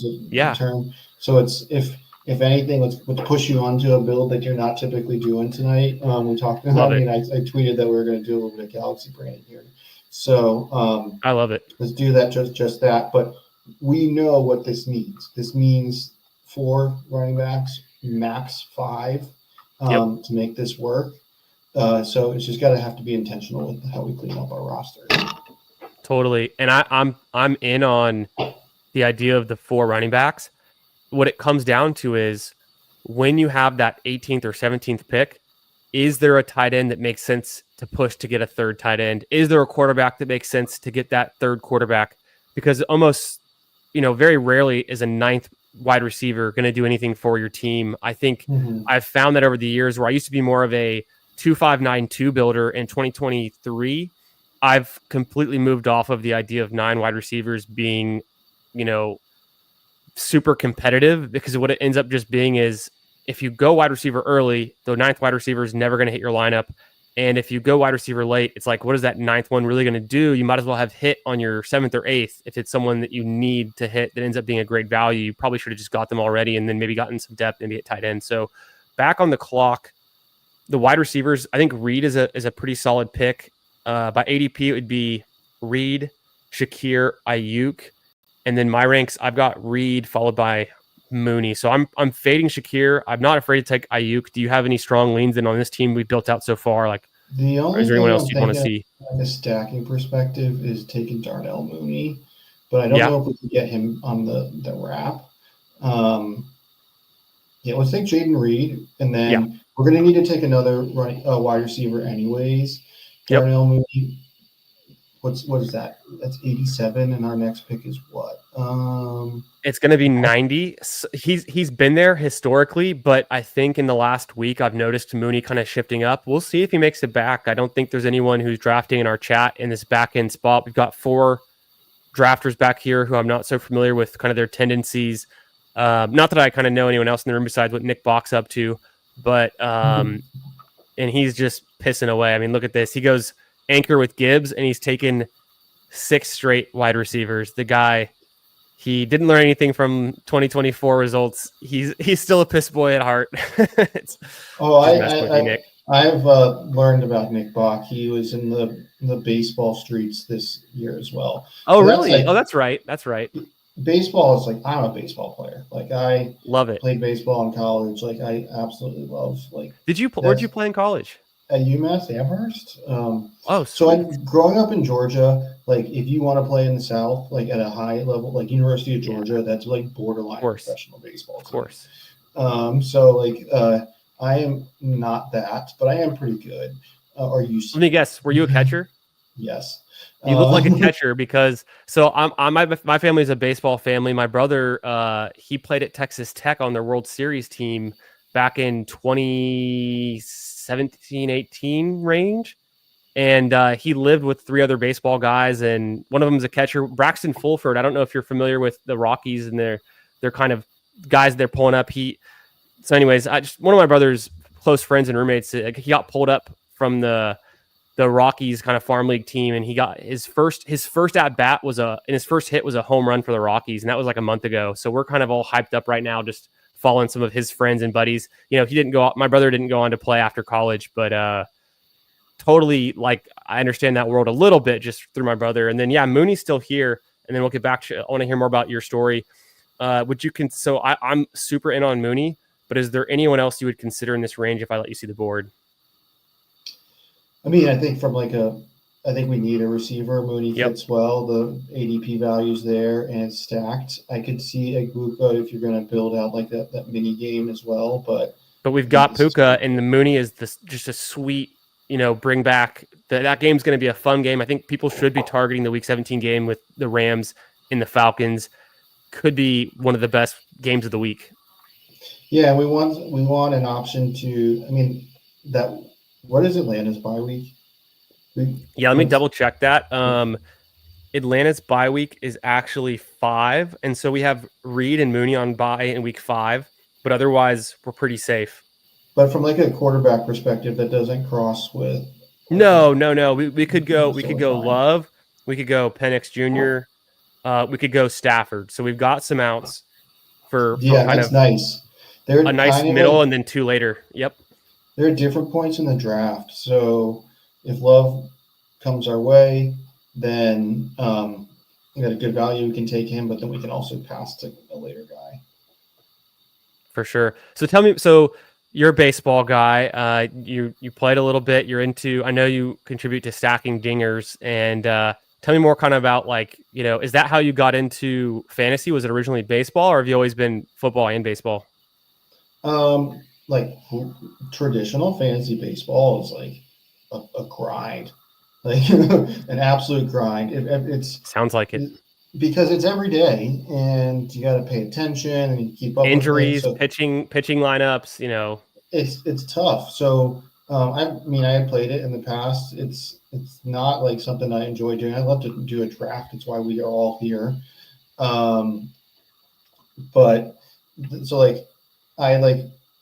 term. So it's if anything, let's push you onto a build that you're not typically doing tonight. We talked about. I tweeted that we were going to do a little bit of Galaxy branding here. So I love it. Let's do that. Just that, but we know what this means. This means 4 running backs, max 5, to make this work. So it's just got to have to be intentional with how we clean up our roster. Totally, and I'm in on the idea of the 4 running backs. What it comes down to is when you have that 18th or 17th pick, is there a tight end that makes sense to push to get a third tight end? Is there a quarterback that makes sense to get that third quarterback? Because almost, very rarely is a 9th wide receiver going to do anything for your team. I think I've found that over the years where I used to be more of a 2-5-9-2 builder in 2023, I've completely moved off of the idea of 9 wide receivers being, super competitive, because what it ends up just being is if you go wide receiver early, the 9th wide receiver is never going to hit your lineup. And if you go wide receiver late, it's like, what is that 9th one really going to do? You might as well have hit on your 7th or 8th. If it's someone that you need to hit that ends up being a great value, you probably should have just got them already and then maybe gotten some depth, maybe at tight end. So back on the clock, the wide receivers, I think Reed is a pretty solid pick. By ADP, it would be Reed, Shakir, Ayuk. And then my ranks, I've got Reed followed by Mooney. So I'm fading Shakir. I'm not afraid to take Ayuk. Do you have any strong leans in on this team we've built out so far? Like, the only is there anyone else you want to see? From a stacking perspective is taking Darnell Mooney, but I don't know if we can get him on the wrap. Let's take Jaden Reed, and then we're going to need to take another wide receiver anyways. Darnell Mooney. What is that? That's 87, and our next pick is what? It's going to be 90. He's been there historically, but I think in the last week I've noticed Mooney kind of shifting up. We'll see if he makes it back. I don't think there's anyone who's drafting in our chat in this back end spot. We've got 4 drafters back here who I'm not so familiar with kind of their tendencies. Not that I kind of know anyone else in the room besides what Nick Bach's up to, but and he's just pissing away. I mean, look at this. He goes anchor with Gibbs, and he's taken 6 straight wide receivers. The guy, he didn't learn anything from 2024 results. He's still a piss boy at heart. I've learned about Nick Bach. He was in the baseball streets this year as well. Oh, so really? That's right. That's right. Baseball is like, I'm a baseball player. Like, I love it. Played baseball in college. Like, I absolutely love. Like, where'd you play in college? At UMass Amherst. So growing up in Georgia, like if you want to play in the South, like at a high level, like University of Georgia, that's like borderline professional baseball. Of course. I am not that, but I am pretty good. Let me guess. Were you a catcher? Yes. You look like a catcher because my family is a baseball family. My brother, he played at Texas Tech on their World Series team back in 2017-18 range. And he lived with 3 other baseball guys, and one of them is a catcher, Braxton Fulford. I don't know if you're familiar with the Rockies and they're kind of guys they're pulling up. So anyways, one of my brother's close friends and roommates, he got pulled up from the Rockies kind of farm league team, and he got his first at bat and his first hit was a home run for the Rockies, and that was like a month ago. So we're kind of all hyped up right now, just following some of his friends and buddies. My brother didn't go on to play after college, but totally, like, I understand that world a little bit just through my brother. And then Mooney's still here, and then we'll get back to, I want to hear more about your story. So I'm super in on Mooney, but is there anyone else you would consider in this range if I let you see the board? I mean, I think from like a I think we need a receiver. Mooney Yep. fits well. The ADP value's there and it's stacked. I could see a Gluka if you're going to build out like that mini game as well, but But I we've think got this is Puka, pretty and the good. Mooney is this just a sweet, bring back. That game's going to be a fun game. I think people should be targeting the Week 17 game with the Rams and the Falcons. Could be one of the best games of the week. Yeah, we want an option to. I mean, that what is Atlanta's bye week? Yeah, let me What's double check that. Atlanta's bye week is actually 5, and so we have Reed and Mooney on bye in week 5, but otherwise we're pretty safe. but from like a quarterback perspective, that doesn't cross with. Okay, No. We could go. We so could we're go fine. Love. We could go Penix Jr. We could go Stafford. So we've got some outs for Yeah, kind that's of nice. a They're nice kind of middle like and then 2 later. Yep, there are different points in the draft. So if Love comes our way, then we got a good value. We can take him, but then we can also pass to a later guy. for sure. So tell me. So you're a baseball guy. You played a little bit. You're into. I know you contribute to stacking dingers and. Tell me more kind of about like, is that how you got into fantasy? Was it originally baseball or have you always been football and baseball? Like traditional fantasy baseball is like a grind, like an absolute grind. It's Sounds like it. because it's every day and you got to pay attention and you keep up with it. Injuries, So pitching lineups. it's tough. So I mean, I had played it in the past. It's not like something I enjoy doing. I love to do a draft. It's why we are all here. Um, but so like I like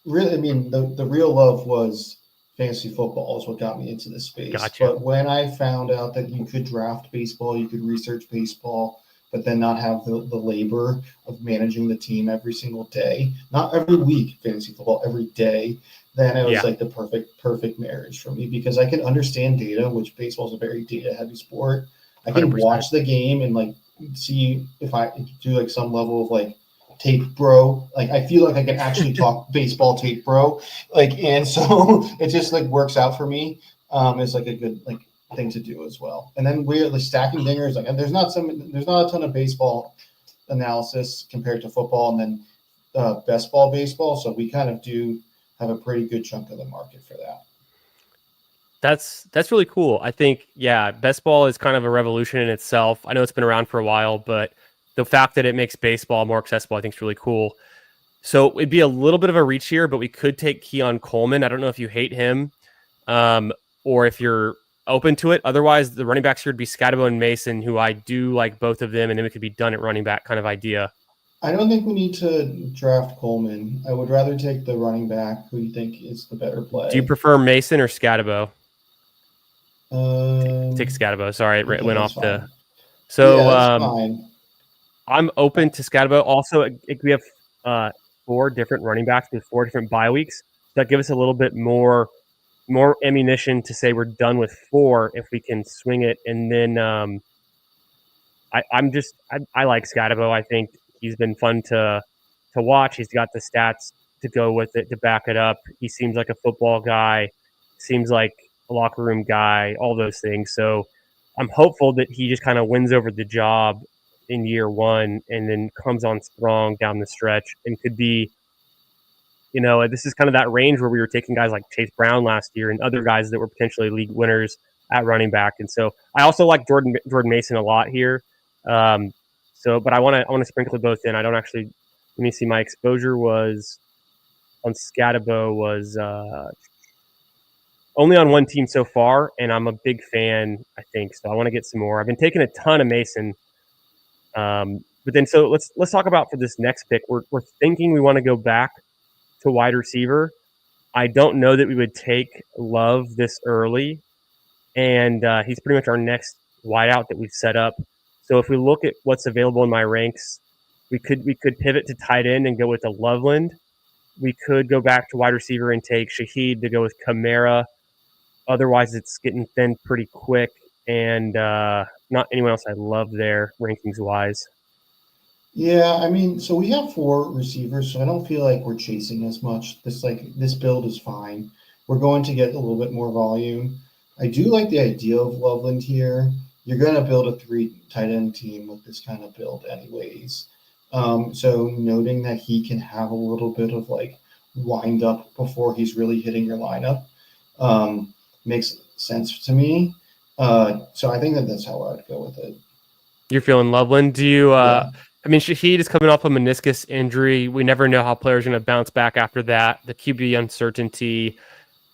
really. I mean, the real love was fantasy football is what got me into this space. Gotcha. But when I found out that you could draft baseball, you could research baseball, but then not have the labor of managing the team every single day, not every week, fantasy football, every day, then it was Yeah, like the perfect marriage for me because I can understand data, which baseball is a very data heavy sport. I can 100%. watch the game and like see if I do like some level of like tape bro. Like I feel like I can actually talk baseball tape bro. Like and so it just like works out for me. It's like a good like thing to do as well. And then weirdly stacking dingers, like and there's not a ton of baseball analysis compared to football and then best ball baseball. So we kind of do have a pretty good chunk of the market for that. That's really cool. I think, yeah, best ball is kind of a revolution in itself. I know it's been around for a while, but the fact that it makes baseball more accessible, I think is really cool. So it'd be a little bit of a reach here, but we could take Keon Coleman. I don't know if you hate him, um, or if you're open to it. Otherwise, the running backs here would be Scatabo and Mason, who I do like both of them, and then we could be done at running back kind of idea. I don't think we need to draft Coleman. I would rather take the running back who you think is the better Do you play. prefer Mason or Scatabo? Take Um, Scatabo. Sorry, it okay, went that's off the. fine. Yeah, So that's fine. I'm open to Scatabo. Also, we have 4 different running backs with 4 different bye weeks. That give us a little bit more ammunition to say we're done with 4 if we can swing it. And then I like Scatabo. I think he's been fun to watch. He's got the stats to go with it to back it up. He seems like a football guy. Seems like a locker room guy. All those things. So I'm hopeful that he just kind of wins over the job in year 1 and then comes on strong down the stretch and could be. This is kind of that range where we were taking guys like Chase Brown last year and other guys that were potentially league winners at running back. And so I also like Jordan Mason a lot here. Um, but I want to sprinkle both in. I don't actually. Let me see. My exposure was on Scatabo was only on one team so far, and I'm a big fan. I think so. I want to get some more. I've been taking a ton of Mason. But then so let's talk about for this next pick. We're thinking we want to go back to wide receiver. I don't know that we would take Love this early, and he's pretty much our next wideout that we've set up. So if we look at what's available in my ranks, we could pivot to tight end and go with a Loveland. We could go back to wide receiver and take Shaheed to go with Kamara. Otherwise, it's getting thin pretty quick, and not anyone else I love there rankings wise. Yeah, I mean, so we have 4 receivers, so I don't feel like we're chasing as much. This build is fine. We're going to get a little bit more volume. I do like the idea of Loveland here. You're going to build a 3 tight end team with this kind of build, anyways. So noting that he can have a little bit of like wind up before he's really hitting your lineup makes sense to me. So I think that's how I'd go with it. You're feeling Loveland. Do you? Yeah. I mean, Shaheed is coming off a meniscus injury. We never know how players are going to bounce back after that. The QB uncertainty.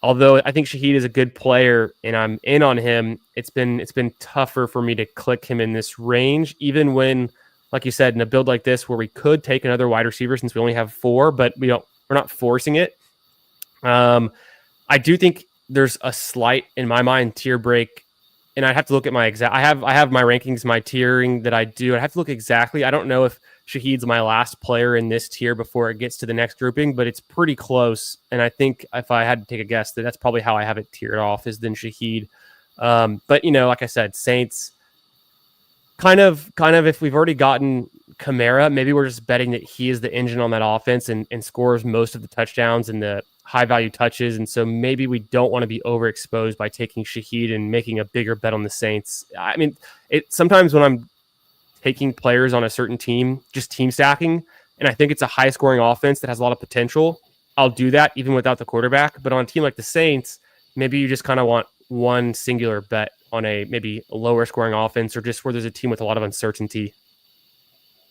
Although I think Shaheed is a good player and I'm in on him, it's been tougher for me to click him in this range, even when, like you said, in a build like this where we could take another wide receiver since we only have 4, but we're not forcing it. I do think there's a slight, in my mind, tier break, and I'd have to look at my exact. I have my rankings, my tiering that I do. I have to look exactly. I don't know if Shaheed's my last player in this tier before it gets to the next grouping, but it's pretty close. And I think if I had to take a guess, that's probably how I have it tiered off is then Shaheed. But like I said, Saints. Kind of, if we've already gotten Kamara, maybe we're just betting that he is the engine on that offense and scores most of the touchdowns and the high value touches. And so maybe we don't want to be overexposed by taking Shaheed and making a bigger bet on the Saints. I mean, sometimes when I'm taking players on a certain team, just team stacking, and I think it's a high scoring offense that has a lot of potential, I'll do that even without the quarterback. But on a team like the Saints, maybe you just kind of want one singular bet on a maybe a lower scoring offense or just where there's a team with a lot of uncertainty.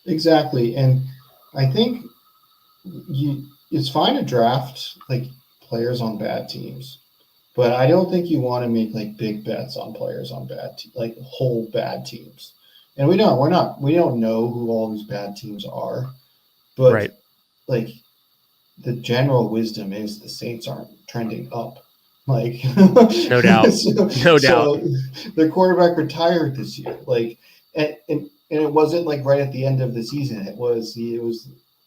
Exactly. And I think it's fine to draft like players on bad teams, but I don't think you want to make like big bets on players on like whole bad teams. And we don't know who all these bad teams are, but Right. like the general wisdom is the Saints aren't trending up. Like No doubt. No doubt. Their quarterback retired this year. Like and it wasn't like right at the end of the season.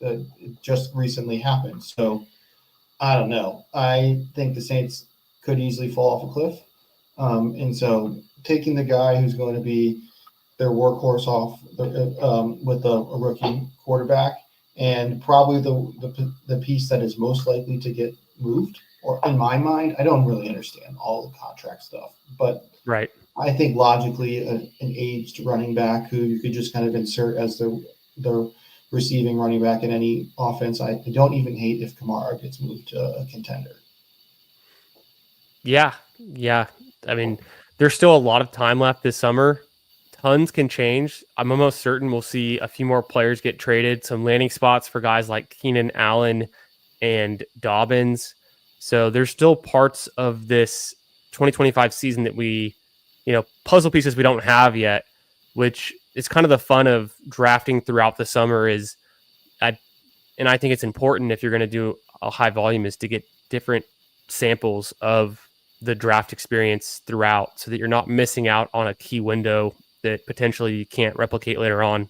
It just recently happened. So I don't know. I think the Saints could easily fall off a cliff. And so taking the guy who's going to be their workhorse off with a rookie quarterback and probably the piece that is most likely to get moved, or in my mind, I don't really understand all the contract stuff, but right. I think logically an aged running back who you could just kind of insert as the receiving running back in any offense. I don't even hate if Kamara gets moved to a contender. Yeah. I mean, there's still a lot of time left this summer. Tons can change. I'm almost certain we'll see a few more players get traded, some landing spots for guys like Keenan Allen and Dobbins. So there's still parts of this 2025 season that we, puzzle pieces we don't have yet, which is kind of the fun of drafting throughout the summer and I think it's important if you're going to do a high volume is to get different samples of the draft experience throughout so that you're not missing out on a key window that potentially you can't replicate later on.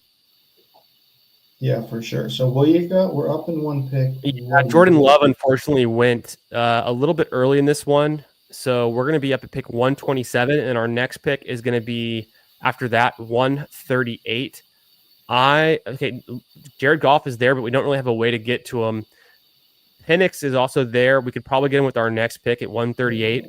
Yeah, for sure. So what you got? We're up in one pick. Yeah, Jordan Love unfortunately went a little bit early in this one. So we're going to be up at pick 127, and our next pick is going to be after that 138. Jared Goff is there, but we don't really have a way to get to him. Penix is also there. We could probably get him with our next pick at 138.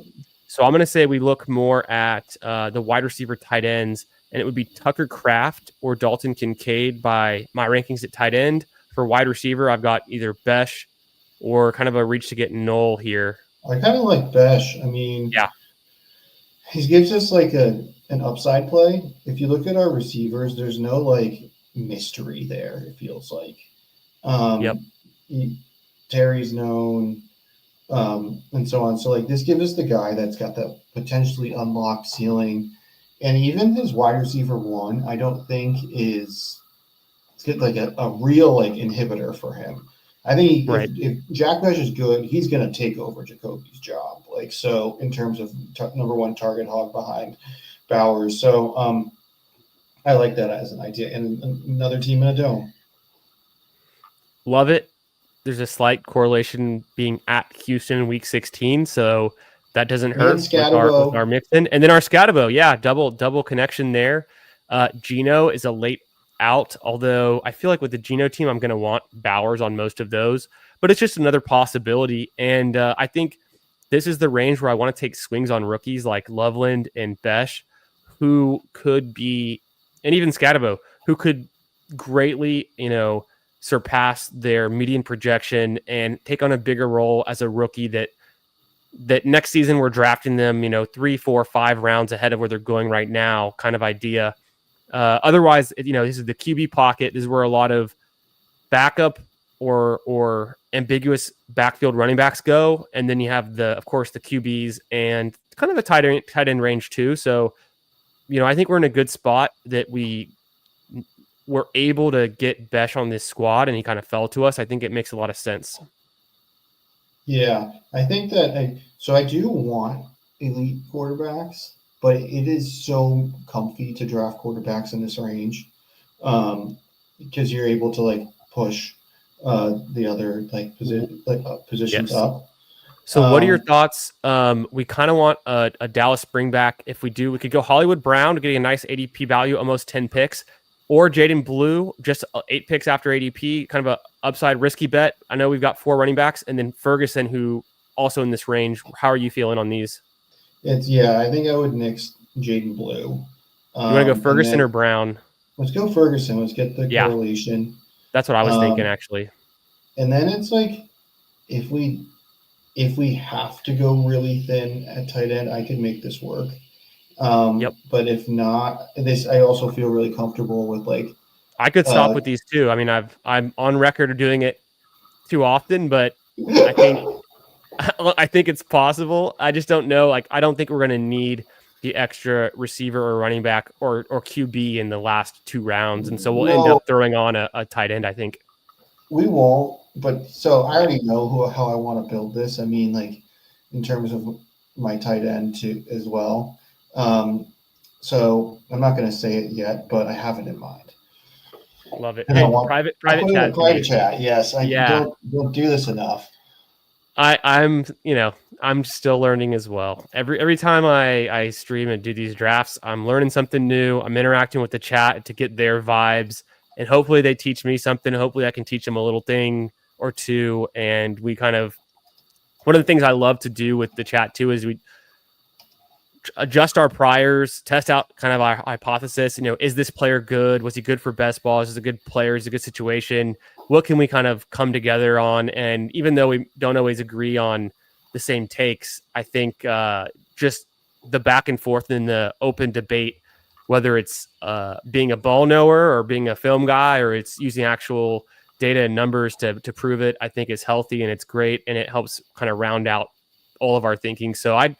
So I'm going to say we look more at the wide receiver tight ends, and it would be Tucker Kraft or Dalton Kincaid by my rankings at tight end. For wide receiver, I've got either Besh or kind of a reach to get Knoll here. I kind of like Besh. I mean, yeah, he gives us like an upside play. If you look at our receivers, there's no like mystery there. It feels like. Yep. Terry's known, and so on. So like this gives us the guy that's got the potentially unlocked ceiling, and even his wide receiver one, I don't think is like a real like inhibitor for him. I think if Jack Besh is good, he's going to take over Jacoby's job. Like so, in terms of number one target hog behind Bowers. So I like that as an idea, and another team in a dome. Love it. There's a slight correlation being at Houston in week 16, so that doesn't hurt with our mix-in. And then our Scatabo, yeah, double connection there. Geno is a late out, although I feel like with the Geno team, I'm going to want Bowers on most of those, but it's just another possibility. And I think this is the range where I want to take swings on rookies like Loveland and Besh, who could be, and even Scatabo, who could greatly, surpass their median projection and take on a bigger role as a rookie that next season we're drafting them, 3, 4, 5 rounds ahead of where they're going right now kind of idea. Otherwise, this is the QB pocket. This is where a lot of backup or ambiguous backfield running backs go. And then you have of course, the QBs and kind of a tight end range too. So, I think we're in a good spot that we were able to get Besh on this squad and he kind of fell to us. I think it makes a lot of sense. Yeah, I think that so I do want elite quarterbacks, but it is so comfy to draft quarterbacks in this range, because you're able to like push the other positions Yes. up. So what are your thoughts? We kind of want a Dallas Springback. If we do, we could go Hollywood Brown to get a nice ADP value, almost 10 picks, or Jaden Blue, just 8 picks after ADP, kind of a upside risky bet. I know we've got 4 running backs, and then Ferguson, who also in this range. How are you feeling on these? I think I would nix Jaden Blue. You want to go Ferguson or Brown? Let's go Ferguson. Let's get the correlation. That's what I was thinking, actually. And then it's like, if we have to go really thin at tight end, I could make this work. But if not, I also feel really comfortable with I could stop with these too. I mean, I'm on record of doing it too often, but I think it's possible. I just don't know. I don't think we're going to need the extra receiver or running back or QB in the last 2 rounds, and so we'll end up throwing on a tight end. I think we won't. But so I already know how I want to build this. I mean, in terms of my tight end too as well. So I'm not going to say it yet, but I have it in mind. Love it. Hey, private chat. Private chat. Yes. Don't do this enough. I'm still learning as well. Every time I stream and do these drafts, I'm learning something new. I'm interacting with the chat to get their vibes, and hopefully they teach me something. Hopefully I can teach them a little thing or two. And we one of the things I love to do with the chat too is we adjust our priors, test out kind of our hypothesis. Is this player good? Was he good for best ball? Is this a good player? Is it a good situation? What can we kind of come together on? And even though we don't always agree on the same takes, I think just the back and forth in the open debate, whether it's being a ball knower or being a film guy, or it's using actual data and numbers to prove it, I think is healthy and it's great. And it helps kind of round out all of our thinking. So I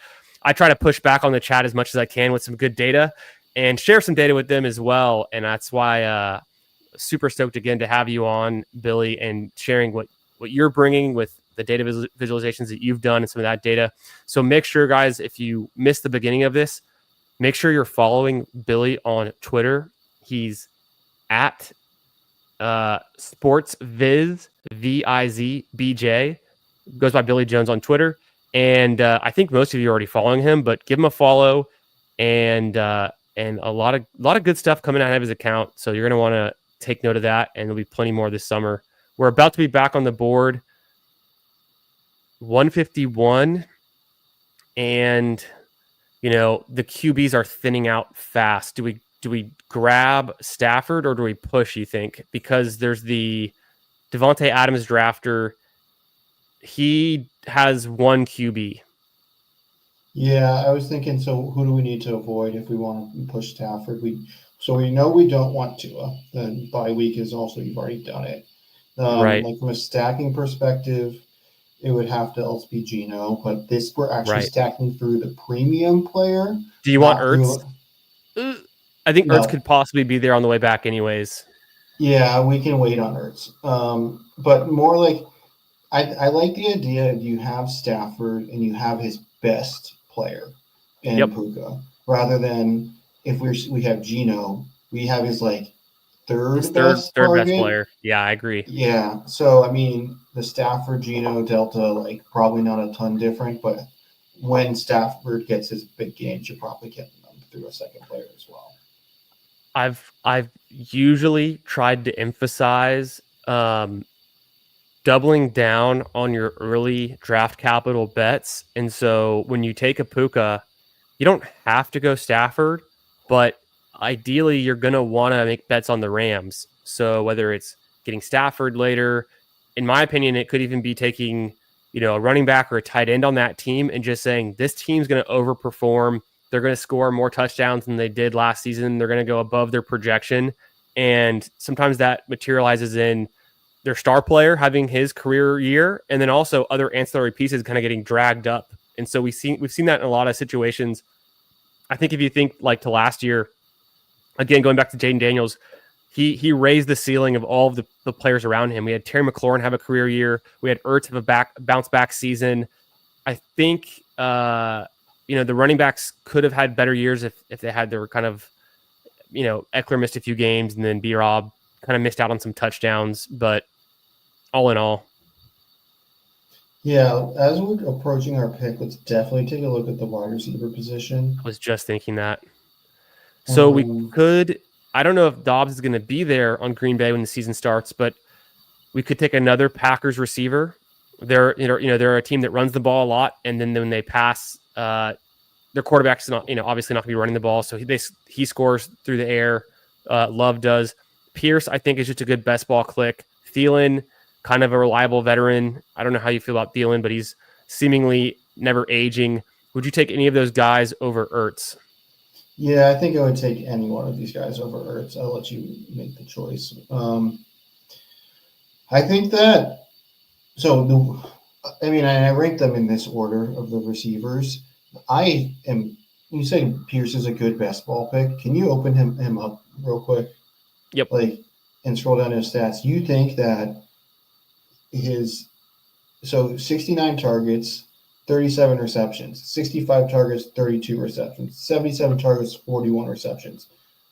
try to push back on the chat as much as I can with some good data and share some data with them as well. And that's why super stoked again to have you on, Billy, and sharing what you're bringing with the data visualizations that you've done and some of that data. So make sure, guys, if you missed the beginning of this, make sure you're following Billy on Twitter. He's at SportsViz, VIZBJ. Goes by Billy Jones on Twitter. And I think most of you are already following him, but give him a follow, and a lot of good stuff coming out of his account. So you're going to want to take note of that, and there'll be plenty more this summer. We're about to be back on the board, 151, and the QBs are thinning out fast. Do we grab Stafford or do we push, you think? Because there's the Devontae Adams drafter. He has 1 QB. Yeah, I was thinking, so who do we need to avoid if we want to push Stafford? So we know we don't want Tua. The bye week is also, you've already done it. Right. From a stacking perspective, it would have to also be Geno, but we're actually stacking through the premium player. Do you want Ertz? I think Ertz could possibly be there on the way back anyways. Yeah, we can wait on Ertz. But more like, I like the idea of you have Stafford and you have his best player in Puka, rather than if we have Geno, we have his third best player. Yeah, I agree. Yeah, so I mean the Stafford Geno delta, probably not a ton different, but when Stafford gets his big games, you're probably getting them through a second player as well. I've usually tried to emphasize doubling down on your early draft capital bets. And so when you take a Puka, you don't have to go Stafford, but ideally you're going to want to make bets on the Rams. So whether it's getting Stafford later, in my opinion, it could even be taking, a running back or a tight end on that team and just saying this team's going to overperform. They're going to score more touchdowns than they did last season. They're going to go above their projection. And sometimes that materializes in their star player having his career year, and then also other ancillary pieces kind of getting dragged up. And so we've seen that in a lot of situations. I think if you think like to last year, again, going back to Jaden Daniels, he raised the ceiling of all of the players around him. We had Terry McLaurin have a career year. We had Ertz have a bounce back season. I think the running backs could have had better years if they had their kind of, Eckler missed a few games, and then B-Rob kind of missed out on some touchdowns. But all in all. Yeah, as we're approaching our pick, let's definitely take a look at the wide receiver position. I was just thinking that. So we could, I don't know if Dobbs is going to be there on Green Bay when the season starts, but we could take another Packers receiver. They're a team that runs the ball a lot, and then when they pass, their quarterback's not, obviously not going to be running the ball, so he scores through the air. Love does. Pierce, I think, is just a good best ball click. Thielen, kind of a reliable veteran. I don't know how you feel about Thielen, but he's seemingly never aging. Would you take any of those guys over Ertz? Yeah, I think I would take any one of these guys over Ertz. I'll let you make the choice. I think that I rank them in this order of the receivers. You say Pierce is a good best ball pick. Can you open him up real quick? Yep. And scroll down to his stats. You think that 69 targets, 37 receptions, 65 targets, 32 receptions, 77 targets, 41 receptions,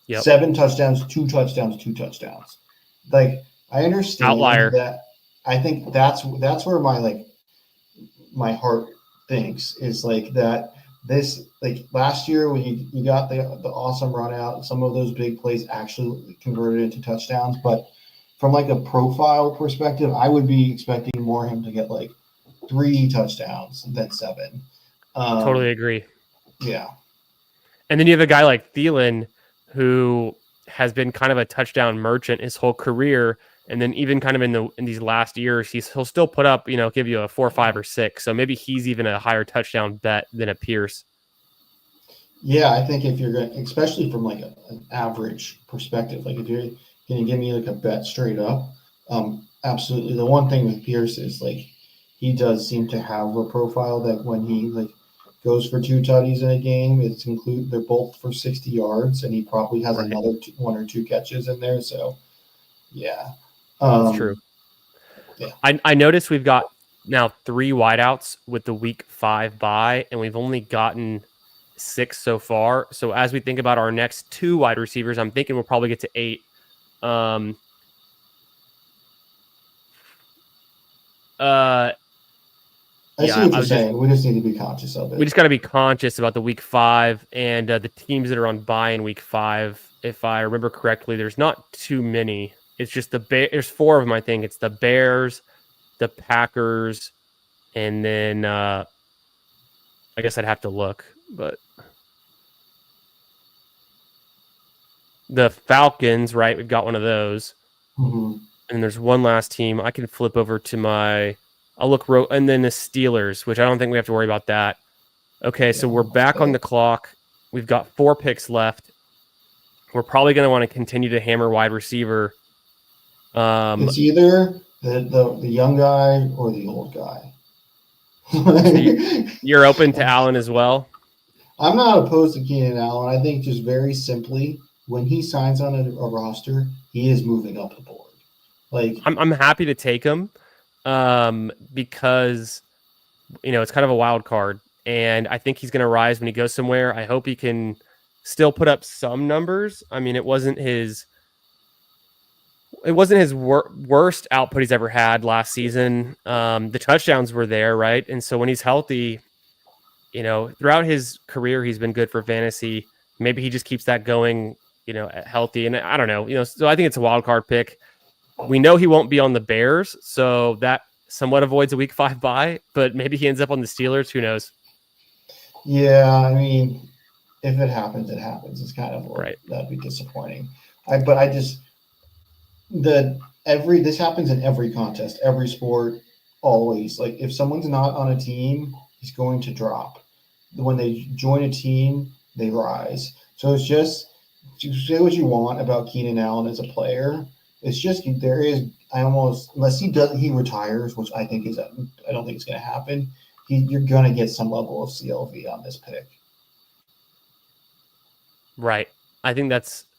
7 touchdowns, 2 touchdowns, 2 touchdowns. I understand outlier. That. I think that's where my heart thinks is that this last year when you got the awesome run out, some of those big plays actually converted into touchdowns, but from a profile perspective, I would be expecting more him to get 3 touchdowns than 7. Totally agree. Yeah. And then you have a guy like Thielen who has been kind of a touchdown merchant his whole career. And then even kind of in these last years, he'll still put up, give you a 4, 5, or 6. So maybe he's even a higher touchdown bet than a Pierce. Yeah, I think if you're going to, especially from an average perspective, if you're going to give me a bet straight up, absolutely. The one thing with Pierce is he does seem to have a profile that when he goes for 2 tutties in a game, they're both for 60 yards, and he probably has another 1 or 2 catches in there. So, yeah. That's true. Yeah. I noticed we've got now 3 wideouts with the week 5 bye, and we've only gotten 6 so far. So as we think about our next 2 wide receivers, I'm thinking we'll probably get to 8. I see what you're saying. We just need to be conscious of it. We just got to be conscious about the week 5 and the teams that are on bye in week 5. If I remember correctly, there's not too many. It's just there's 4 of them, I think. It's the Bears, the Packers, and then I guess I'd have to look, but the Falcons, right? We've got one of those. Mm-hmm. And there's one last team. I can flip over to I'll look, and then the Steelers, which I don't think we have to worry about that. Okay, so we're back on the clock. We've got 4 picks left. We're probably going to want to continue to hammer wide receiver. It's either the young guy or the old guy. So you're open to Allen as well? I'm not opposed to Keenan Allen. I think just very simply, when he signs on a roster, he is moving up the board. I'm happy to take him because it's kind of a wild card, and I think he's going to rise when he goes somewhere. I hope he can still put up some numbers. I mean, it wasn't his worst output he's ever had last season. The touchdowns were there, right? And so when he's healthy, throughout his career, he's been good for fantasy. Maybe he just keeps that going, healthy. And I don't know, so I think it's a wild card pick. We know he won't be on the Bears, so that somewhat avoids a week 5 bye, but maybe he ends up on the Steelers. Who knows? Yeah, I mean, if it happens, it happens. It's kind of Right. that'd be disappointing. But I just this happens in every contest, every sport, always. Like if someone's not on a team, he's going to drop. When they join a team, they rise. So it's just say what you want about Keenan Allen as a player. It's just there is I almost unless he retires, which I think is I don't think it's going to happen. You're going to get some level of CLV on this pick. Right. I think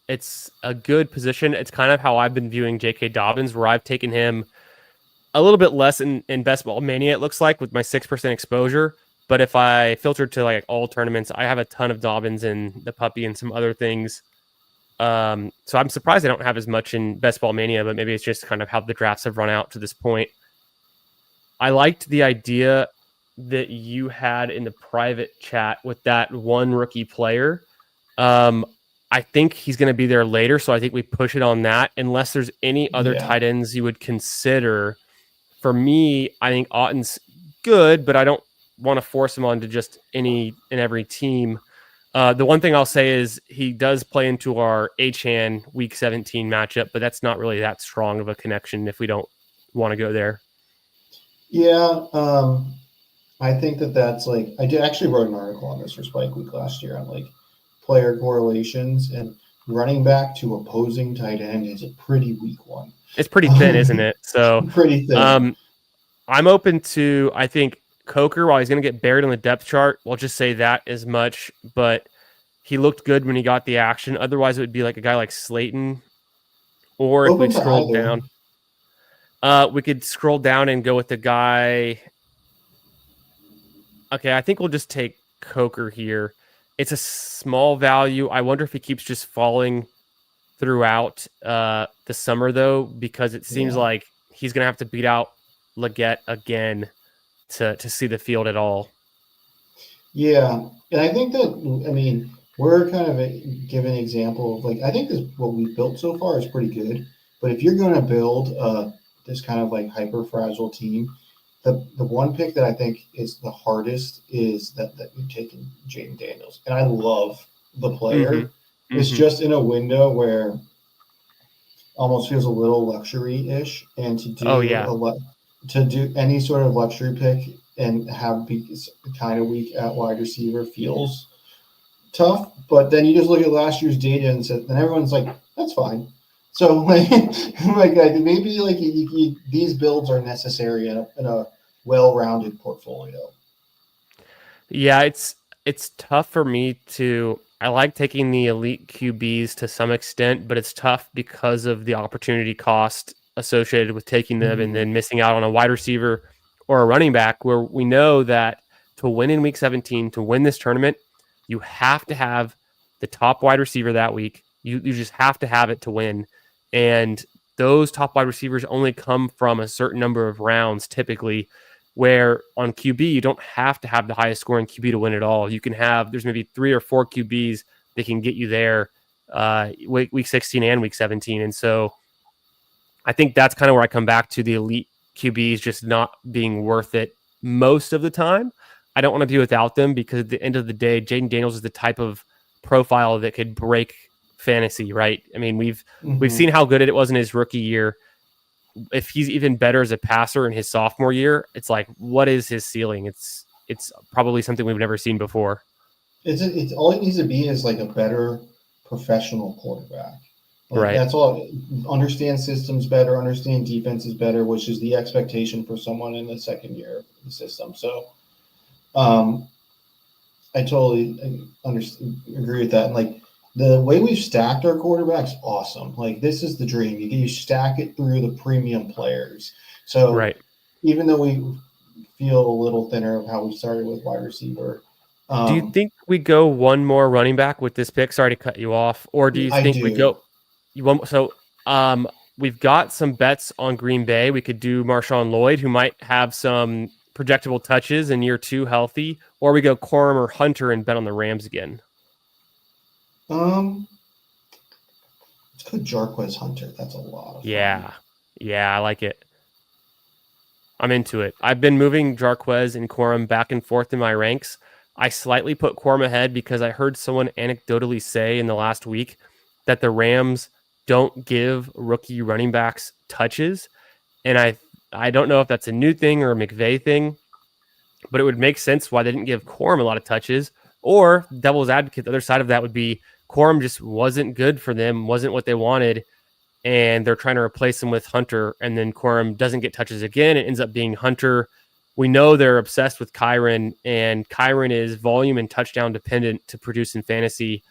it's a good position. It's kind of how I've been viewing J.K. Dobbins, where I've taken him a little bit less in Best Ball Mania, it looks like, with my 6% exposure. But if I filter to like all tournaments, I have a ton of Dobbins in the puppy and some other things. So I'm surprised I don't have as much in Best Ball Mania, but maybe it's just kind of how the drafts have run out to this point. I liked the idea that you had in the private chat with that one rookie player. I think he's going to be there later, so I think we push it on that. Unless there's any other tight ends you would consider. For me, I think Otten's good, but I don't want to force him onto just any and every team. The one thing I'll say is he does play into our Achane Week 17 matchup, but that's not really that strong of a connection if we don't want to go there. Yeah, I think that's like I did actually wrote an article on this for Spike Week last year on like player correlations, and running back to opposing tight end is a pretty weak one. It's pretty thin, isn't it? So pretty thin. I'm open to, I think, Coker, while he's going to get buried on the depth chart, we'll just say that as much, but he looked good when he got the action. Otherwise, it would be like a guy like Slayton, or if we scrolled down, we could scroll down and go with the guy. Okay, I think we'll just take Coker here. It's a small value. I wonder if he keeps just falling throughout the summer, though, because it seems like he's going to have to beat out Leggett again to see the field at all. Yeah, and I think that, I mean, we're kind of giving an example of like, I think what we've built so far is pretty good, but if you're going to build this kind of like hyper fragile team, the one pick that I think is the hardest is that you've taken Jaden Daniels, and I love the player. Mm-hmm. It's just in a window where almost feels a little luxury-ish, and to do any sort of luxury pick and have kind of weak at wide receiver feels tough. But then you just look at last year's data and everyone's like, that's fine. So like maybe like these builds are necessary in a well-rounded portfolio. Yeah, it's tough for me to. I like taking the elite QBs to some extent, but it's tough because of the opportunity cost associated with taking them and then missing out on a wide receiver or a running back, where we know that to win in Week 17, to win this tournament, you have to have the top wide receiver that week. You just have to have it to win. And those top wide receivers only come from a certain number of rounds typically, where on QB, you don't have to have the highest scoring QB to win it all. You can have, there's maybe 3 or 4 QBs that can get you there week 16 and week 17. And so I think that's kind of where I come back to the elite QBs just not being worth it most of the time. I don't want to be without them because at the end of the day, Jaden Daniels is the type of profile that could break fantasy, right? I mean, we've seen how good it was in his rookie year. If he's even better as a passer in his sophomore year, it's like, what is his ceiling? It's probably something we've never seen before. It's all it needs to be is like a better professional quarterback. Like, right. That's all. Understand systems better, understand defenses better, which is the expectation for someone in the second year of the system. So, I totally agree with that. And like the way we've stacked our quarterbacks, awesome. Like this is the dream. You stack it through the premium players. So even though we feel a little thinner of how we started with wide receiver. Do you think we go one more running back with this pick? Sorry to cut you off. Or do you think we go? We've got some bets on Green Bay. We could do Marshawn Lloyd, who might have some projectable touches in year 2 healthy, or we go Corum or Hunter and bet on the Rams again. Let's go Jarquez Hunter. That's a lot of fun. Yeah, I like it. I'm into it. I've been moving Jarquez and Quorum back and forth in my ranks. I slightly put Quorum ahead because I heard someone anecdotally say in the last week that the Rams don't give rookie running backs touches, and I don't know if that's a new thing or a McVay thing, but it would make sense why they didn't give Quorum a lot of touches. Or devil's advocate, the other side of that would be Quorum just wasn't good for them, wasn't what they wanted, and they're trying to replace him with Hunter, and then Quorum doesn't get touches again. It ends up being Hunter. We know they're obsessed with Kyron, and Kyron is volume and touchdown dependent to produce in fantasy.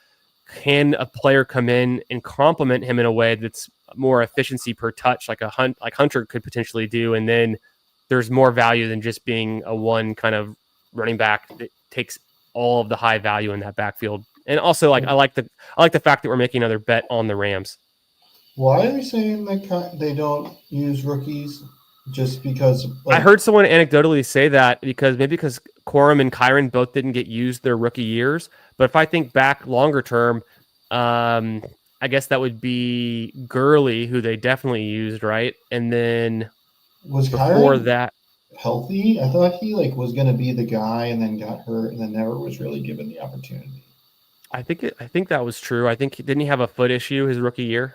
Can a player come in and complement him in a way that's more efficiency per touch, like Hunter could potentially do, and then there's more value than just being a one kind of running back that takes all of the high value in that backfield. And also, like I like the fact that we're making another bet on the Rams. Why are you saying that they don't use rookies? Just because I heard someone anecdotally say that because Quorum and Kyron both didn't get used their rookie years. But if I think back longer term, I guess that would be Gurley, who they definitely used, right? And then was before Kyron that, healthy? I thought he was going to be the guy, and then got hurt, and then never was really given the opportunity. I think that was true. I think didn't he have a foot issue his rookie year?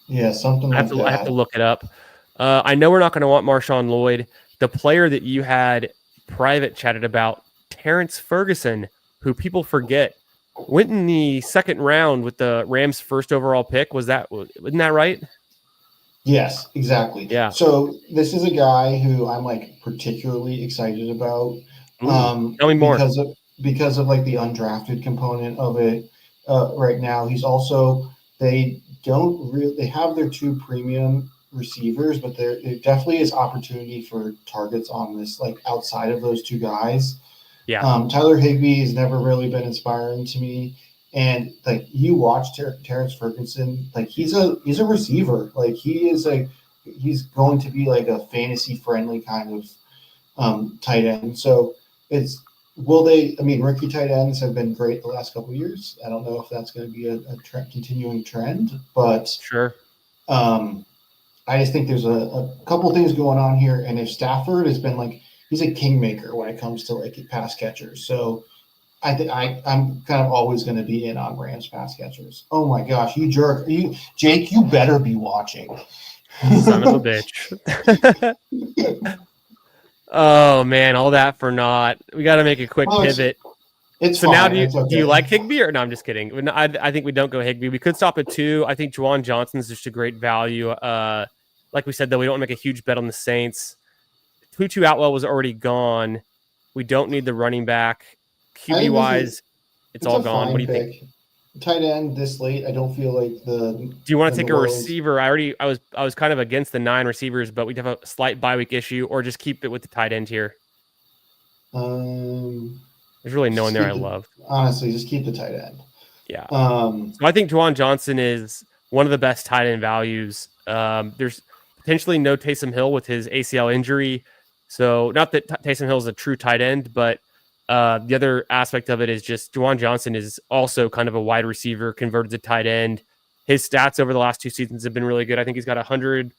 Yeah, something like that. I have to look it up. I know we're not going to want Marshawn Lloyd. The player that you had private chatted about, Terrence Ferguson, who people forget, went in the second round with the Rams' first overall pick. Wasn't that right? Yes, exactly. Yeah. So this is a guy who I'm particularly excited about. Tell me more. Because of the undrafted component of it. Right now, he's also they have their two premium receivers, but there definitely is opportunity for targets on this outside of those two guys. Yeah. Tyler Higbee has never really been inspiring to me. And you watch Terrence Ferguson, he's a receiver. He's going to be a fantasy friendly kind of tight end. So rookie tight ends have been great the last couple of years. I don't know if that's going to be a continuing trend, but sure. I just think there's a couple things going on here. And if Stafford has been he's a kingmaker when it comes to pass catchers. So I'm kind of always going to be in on Rams pass catchers. Oh my gosh, you jerk! Jake? You better be watching. Son of a bitch. Oh man, all that for naught. We got to make a quick pivot. It's so fine. Now, do you like Higbee or no? I'm just kidding. I think we don't go Higbee. We could stop at 2. I think Juwan Johnson's just a great value. Like we said, though, we don't make a huge bet on the Saints. Tutu Atwell was already gone. We don't need the running back. QB wise, it's all gone. What do you think? Tight end this late, I don't feel like the. Do you want to take a receiver? I was kind of against the 9 receivers, but we'd have a slight bye week issue, or just keep it with the tight end here. There's really no one there I love. Honestly, just keep the tight end. Yeah. So I think Juwan Johnson is one of the best tight end values. There's potentially no Taysom Hill with his ACL injury. So not that Taysom Hill is a true tight end, but the other aspect of it is just Juwan Johnson is also kind of a wide receiver converted to tight end. His stats over the last 2 seasons have been really good. I think he's got 100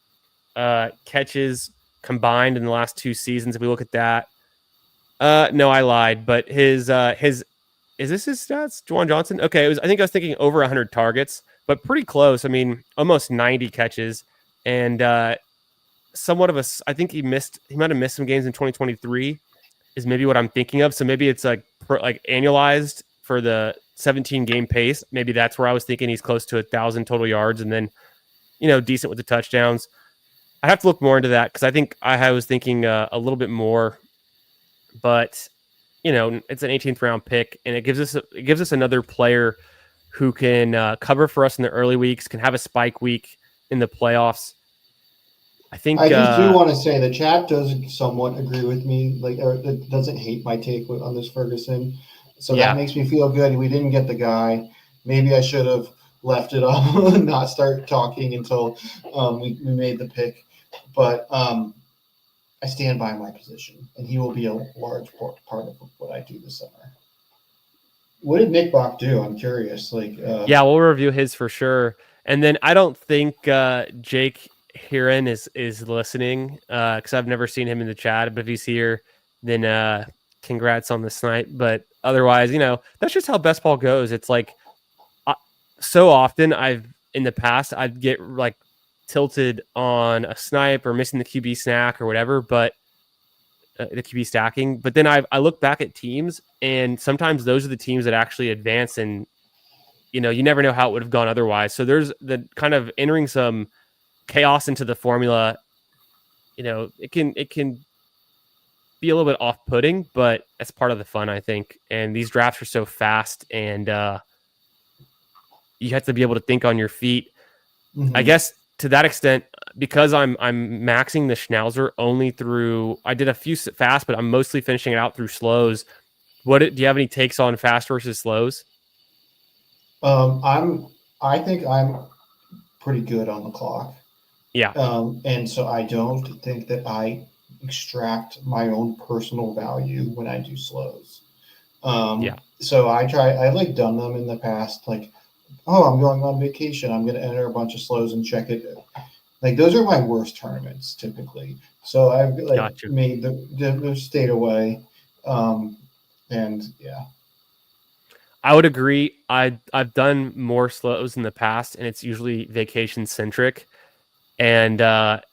catches combined in the last 2 seasons. If we look at that, no, I lied. But his is this his stats? Juwan Johnson? Okay, I think I was thinking over 100 targets, but pretty close. I mean, almost 90 catches, and somewhat of a. I think he might have missed some games in 2023. Is maybe what I'm thinking of. So maybe it's like annualized for the 17 game pace. Maybe that's where I was thinking he's close to 1,000 total yards, and then decent with the touchdowns. I have to look more into that because I think I was thinking a little bit more, but it's an 18th round pick, and it gives us another player who can cover for us in the early weeks, can have a spike week in the playoffs. I just do want to say the chat does somewhat agree with me, or it doesn't hate my take on this Ferguson. So that makes me feel good. We didn't get the guy. Maybe I should have left it off and not start talking until we made the pick. But I stand by my position, and he will be a large part of what I do this summer. What did Nick Bach do? I'm curious. We'll review his for sure. And then I don't think Jake Hiren is listening, because I've never seen him in the chat, but if he's here, then congrats on the snipe. But otherwise, that's just how best ball goes. It's like, so often in the past I'd get like tilted on a snipe or missing the QB snack or whatever, but the QB stacking. But then I look back at teams, and sometimes those are the teams that actually advance, and you never know how it would have gone otherwise. So there's the kind of entering some chaos into the formula. It can be a little bit off-putting, but that's part of the fun, I think. And these drafts are so fast, and you have to be able to think on your feet. I guess to that extent, because I'm maxing the Schnauzer only through, I did a few fast, but I'm mostly finishing it out through slows. Do you have any takes on fast versus slows? I think I'm pretty good on the clock. Yeah. And so I don't think that I extract my own personal value when I do slows. Yeah. So I've like done them in the past, like, oh, I'm going on vacation, I'm going to enter a bunch of slows and check it. Like, those are my worst tournaments typically. So I've like made the stayed away. And yeah. I would agree. I've done more slows in the past, and it's usually vacation centric, and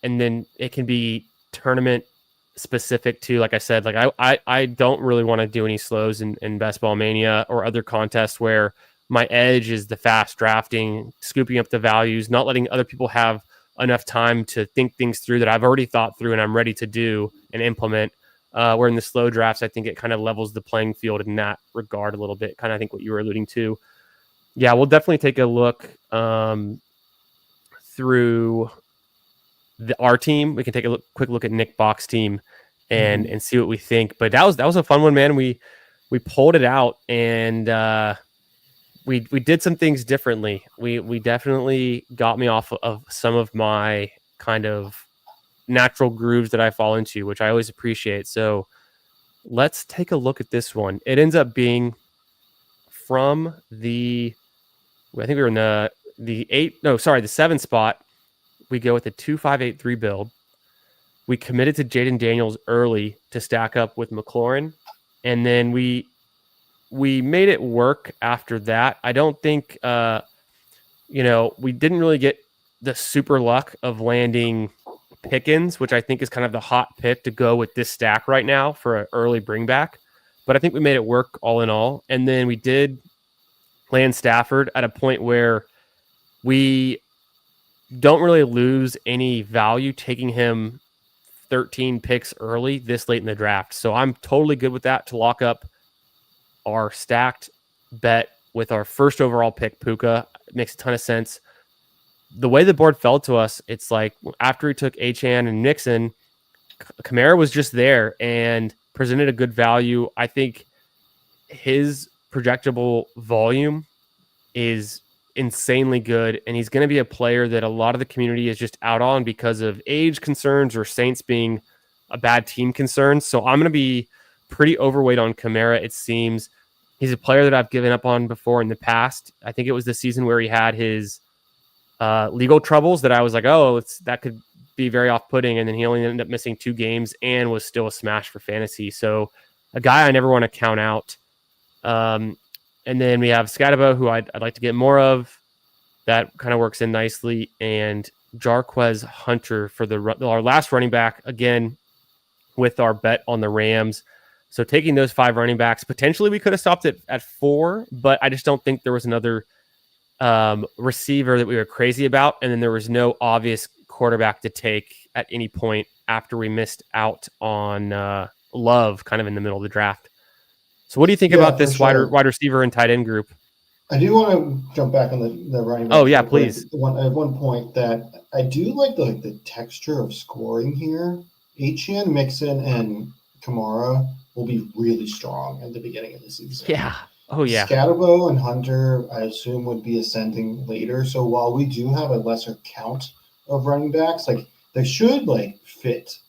then it can be tournament specific too. Like I said, like I don't really want to do any slows in Best Ball Mania or other contests where my edge is the fast drafting, scooping up the values, not letting other people have enough time to think things through that I've already thought through and I'm ready to do and implement. Where in the slow drafts, I think it kind of levels the playing field in that regard a little bit. Kind of, I think what you were alluding to. Yeah, we'll definitely take a look through our team. We can take a quick look at Nick Bach's team and see what we think. But that was a fun one, man. We pulled it out, and we did some things differently. We definitely got me off of some of my kind of natural grooves that I fall into, which I always appreciate. So let's take a look at this one. It ends up being from I think we were in the 7 spot. We go with the 2-5-8-3 build. We committed to Jaden Daniels early to stack up with McLaurin, and then we made it work after that. I don't think we didn't really get the super luck of landing Pickens, which I think is kind of the hot pick to go with this stack right now for an early bring back. But I think we made it work all in all. And then we did land Stafford at a point where we don't really lose any value taking him 13 picks early this late in the draft. So I'm totally good with that to lock up our stacked bet with our first overall pick, Puka. It makes a ton of sense. The way the board fell to us, it's like after he took Achane and Mixon, Kamara was just there and presented a good value. I think his projectable volume is insanely good, and he's going to be a player that a lot of the community is just out on because of age concerns or Saints being a bad team concern. So I'm going to be pretty overweight on Kamara, it seems. He's a player that I've given up on before in the past. I think it was the season where he had his legal troubles that I was like, that could be very off-putting, and then he only ended up missing 2 games and was still a smash for fantasy. So a guy I never want to count out. And then we have Scatabo, who I'd like to get more of. That kind of works in nicely. And Jarquez Hunter for our last running back, again, with our bet on the Rams. So taking those 5 running backs, potentially we could have stopped it at 4, but I just don't think there was another receiver that we were crazy about. And then there was no obvious quarterback to take at any point after we missed out on Love kind of in the middle of the draft. So what do you think about this wide receiver and tight end group? I do want to jump back on the running back. Oh, yeah, please. At one point that I do like the texture of scoring here. Achane, Mixon, and Kamara will be really strong at the beginning of the season. Yeah. Oh, yeah. Scatabo and Hunter, I assume, would be ascending later. So while we do have a lesser count of running backs, like they should fit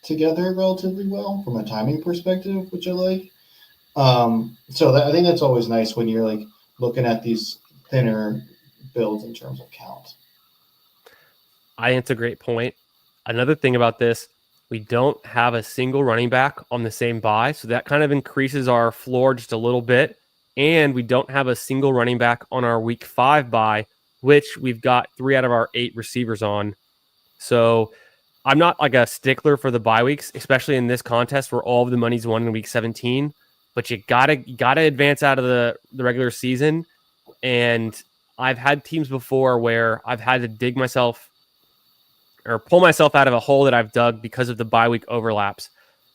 together relatively well from a timing perspective, which I like. I think that's always nice when you're looking at these thinner builds in terms of count. I think it's a great point. Another thing about this, we don't have a single running back on the same bye, so that kind of increases our floor just a little bit. And we don't have a single running back on our week 5 bye, which we've got 3 out of our 8 receivers on. So I'm not like a stickler for the bye weeks, especially in this contest where all of the money's won in week 17. But you gotta advance out of the regular season. And I've had teams before where I've had to dig myself or pull myself out of a hole that I've dug because of the bye week overlaps.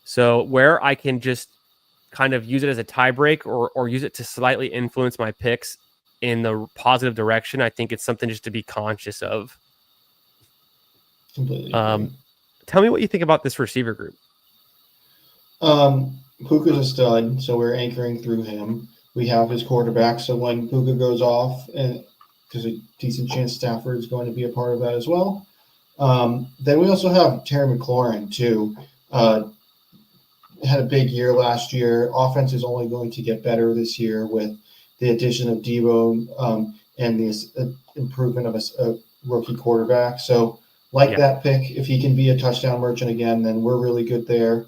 So where I can just kind of use it as a tie break or use it to slightly influence my picks in the positive direction, I think it's something just to be conscious of. Completely. Tell me what you think about this receiver group. Puka's a stud, so we're anchoring through him. We have his quarterback, so when Puka goes off, and there's a decent chance Stafford is going to be a part of that as well. Then we also have Terry McLaurin, too. Had a big year last year. Offense is only going to get better this year with the addition of Debo and the improvement of a rookie quarterback. So that pick. If he can be a touchdown merchant again, then we're really good there.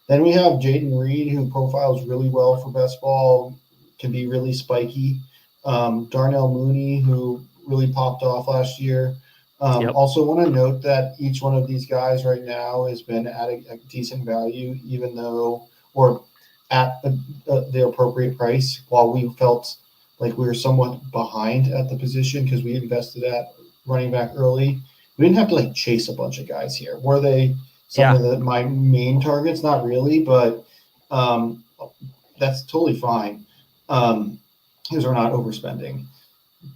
Then we have Jaden Reed, who profiles really well for best ball, can be really spiky. Darnell Mooney, who really popped off last year. Also want to note that each one of these guys right now has been at a decent value, even though, or at the appropriate price, while we felt like we were somewhat behind at the position because we invested at running back early. We didn't have to chase a bunch of guys here. Were they some of my main targets? Not really, but that's totally fine because we're not overspending.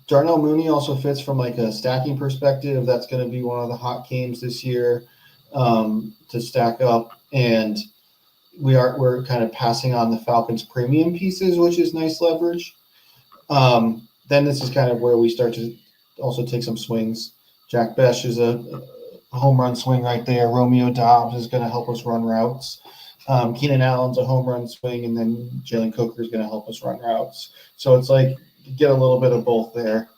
Darnell Mooney also fits from a stacking perspective. That's going to be one of the hot games this year to stack up, and we're kind of passing on the Falcons' premium pieces, which is nice leverage. Then this is kind of where we start to also take some swings. Jack Besh is a home run swing right there. Romeo Dobbs is going to help us run routes. Keenan Allen's a home run swing, and then Jalen Coker is going to help us run routes. So it's you get a little bit of both there.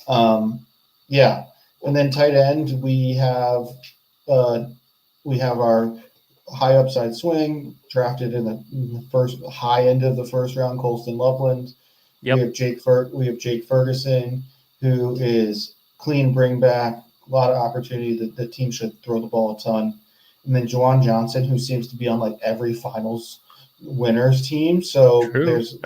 And then tight end, we have our high upside swing drafted in the first high end of the first round, Colston Loveland. We have Jake Ferguson, who is clean bring back, a lot of opportunity. The team should throw the ball a ton. And then Juwan Johnson, who seems to be on every finals winners team. So there's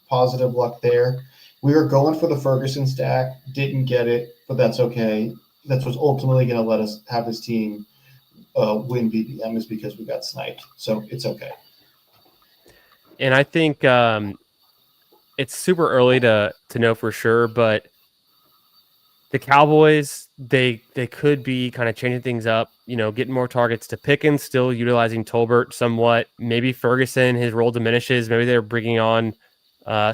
positive luck there. We were going for the Ferguson stack, didn't get it, but that's okay. That's what's ultimately going to let us have this team win BBM is because we got sniped. So it's okay. And I think it's super early to know for sure, but the Cowboys, they could be kind of changing things up, getting more targets to Pickens, still utilizing Tolbert somewhat. Maybe Ferguson, his role diminishes. Maybe they're bringing on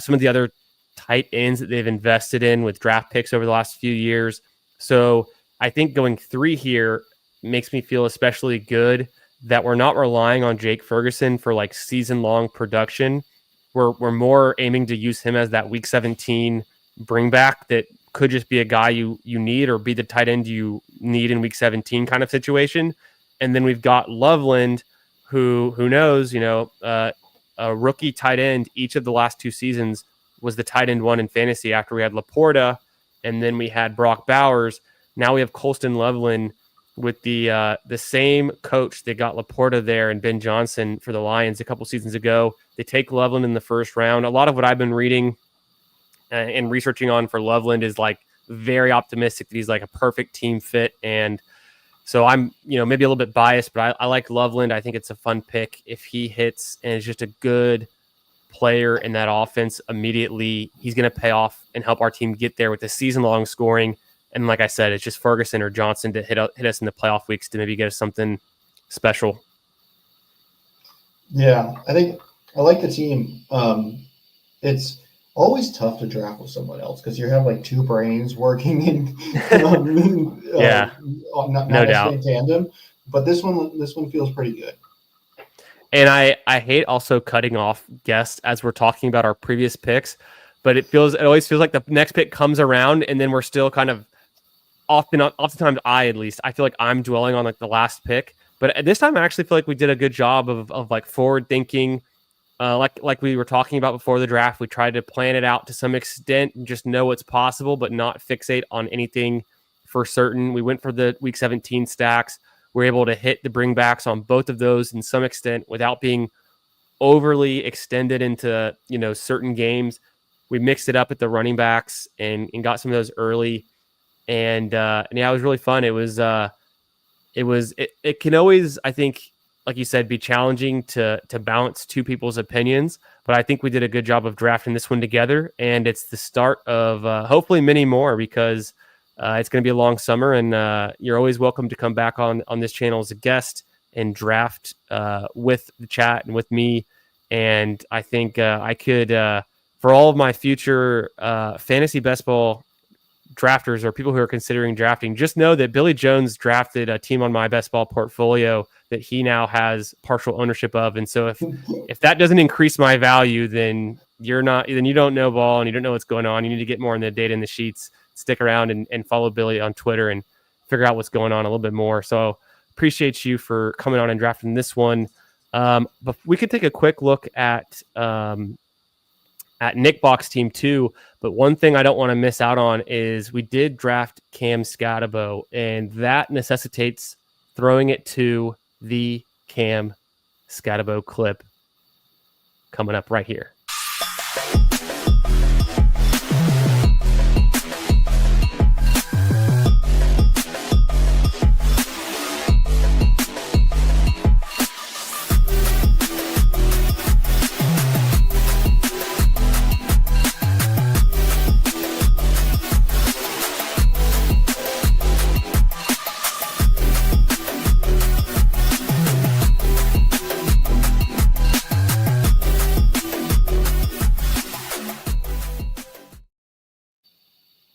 some of the other tight ends that they've invested in with draft picks over the last few years. So I think going 3 here makes me feel especially good that we're not relying on Jake Ferguson for season-long production. We're more aiming to use him as that week 17 bring back that could just be a guy you need or be the tight end you need in week 17 kind of situation. And then we've got Loveland, who knows, a rookie tight end each of the last 2 seasons was the tight end 1 in fantasy after we had Laporta and then we had Brock Bowers. Now we have Colston Loveland with the same coach that got Laporta there and Ben Johnson for the Lions a couple seasons ago. They take Loveland in the first round. A lot of what I've been reading and researching on for Loveland is very optimistic that he's a perfect team fit. And so I'm, maybe a little bit biased, but I like Loveland. I think it's a fun pick. If he hits and is just a good player in that offense immediately, he's going to pay off and help our team get there with the season-long scoring. And like I said, it's just Ferguson or Johnson to hit us in the playoff weeks to maybe get us something special. Yeah, I think I like the team. It's always tough to draft with someone else because you have 2 brains working in not no doubt in tandem. But this one feels pretty good. And I hate also cutting off guests as we're talking about our previous picks, but it always feels like the next pick comes around and then we're still kind of oftentimes at least, I feel like I'm dwelling on like the last pick. But at this time, I actually feel like we did a good job of like forward thinking. Like we were talking about before the draft, we tried to plan it out to some extent and just know what's possible, but not fixate on anything for certain. We went for the week 17 stacks. We're able to hit the bringbacks on both of those in some extent without being overly extended into, certain games. We mixed it up at the running backs and got some of those early. And yeah, it was really fun. It can always, I think, like you said, be challenging to balance two people's opinions. But I think we did a good job of drafting this one together, and it's the start of hopefully many more, because it's going to be a long summer, and you're always welcome to come back on this channel as a guest and draft with the chat and with me. And I think I could, for all of my future fantasy best ball drafters or people who are considering drafting, just know that Billy Jones drafted a team on my best ball portfolio that he now has partial ownership of. And so if that doesn't increase my value, then you don't know ball and you don't know what's going on. You need to get more in the data in the sheets, stick around and follow Billy on Twitter and figure out what's going on a little bit more. So appreciate you for coming on and drafting this one. But we could take a quick look at Nick Box team 2. But one thing I don't want to miss out on is we did draft Cam Scatabo, and that necessitates throwing it to the Cam Scatabo clip coming up right here.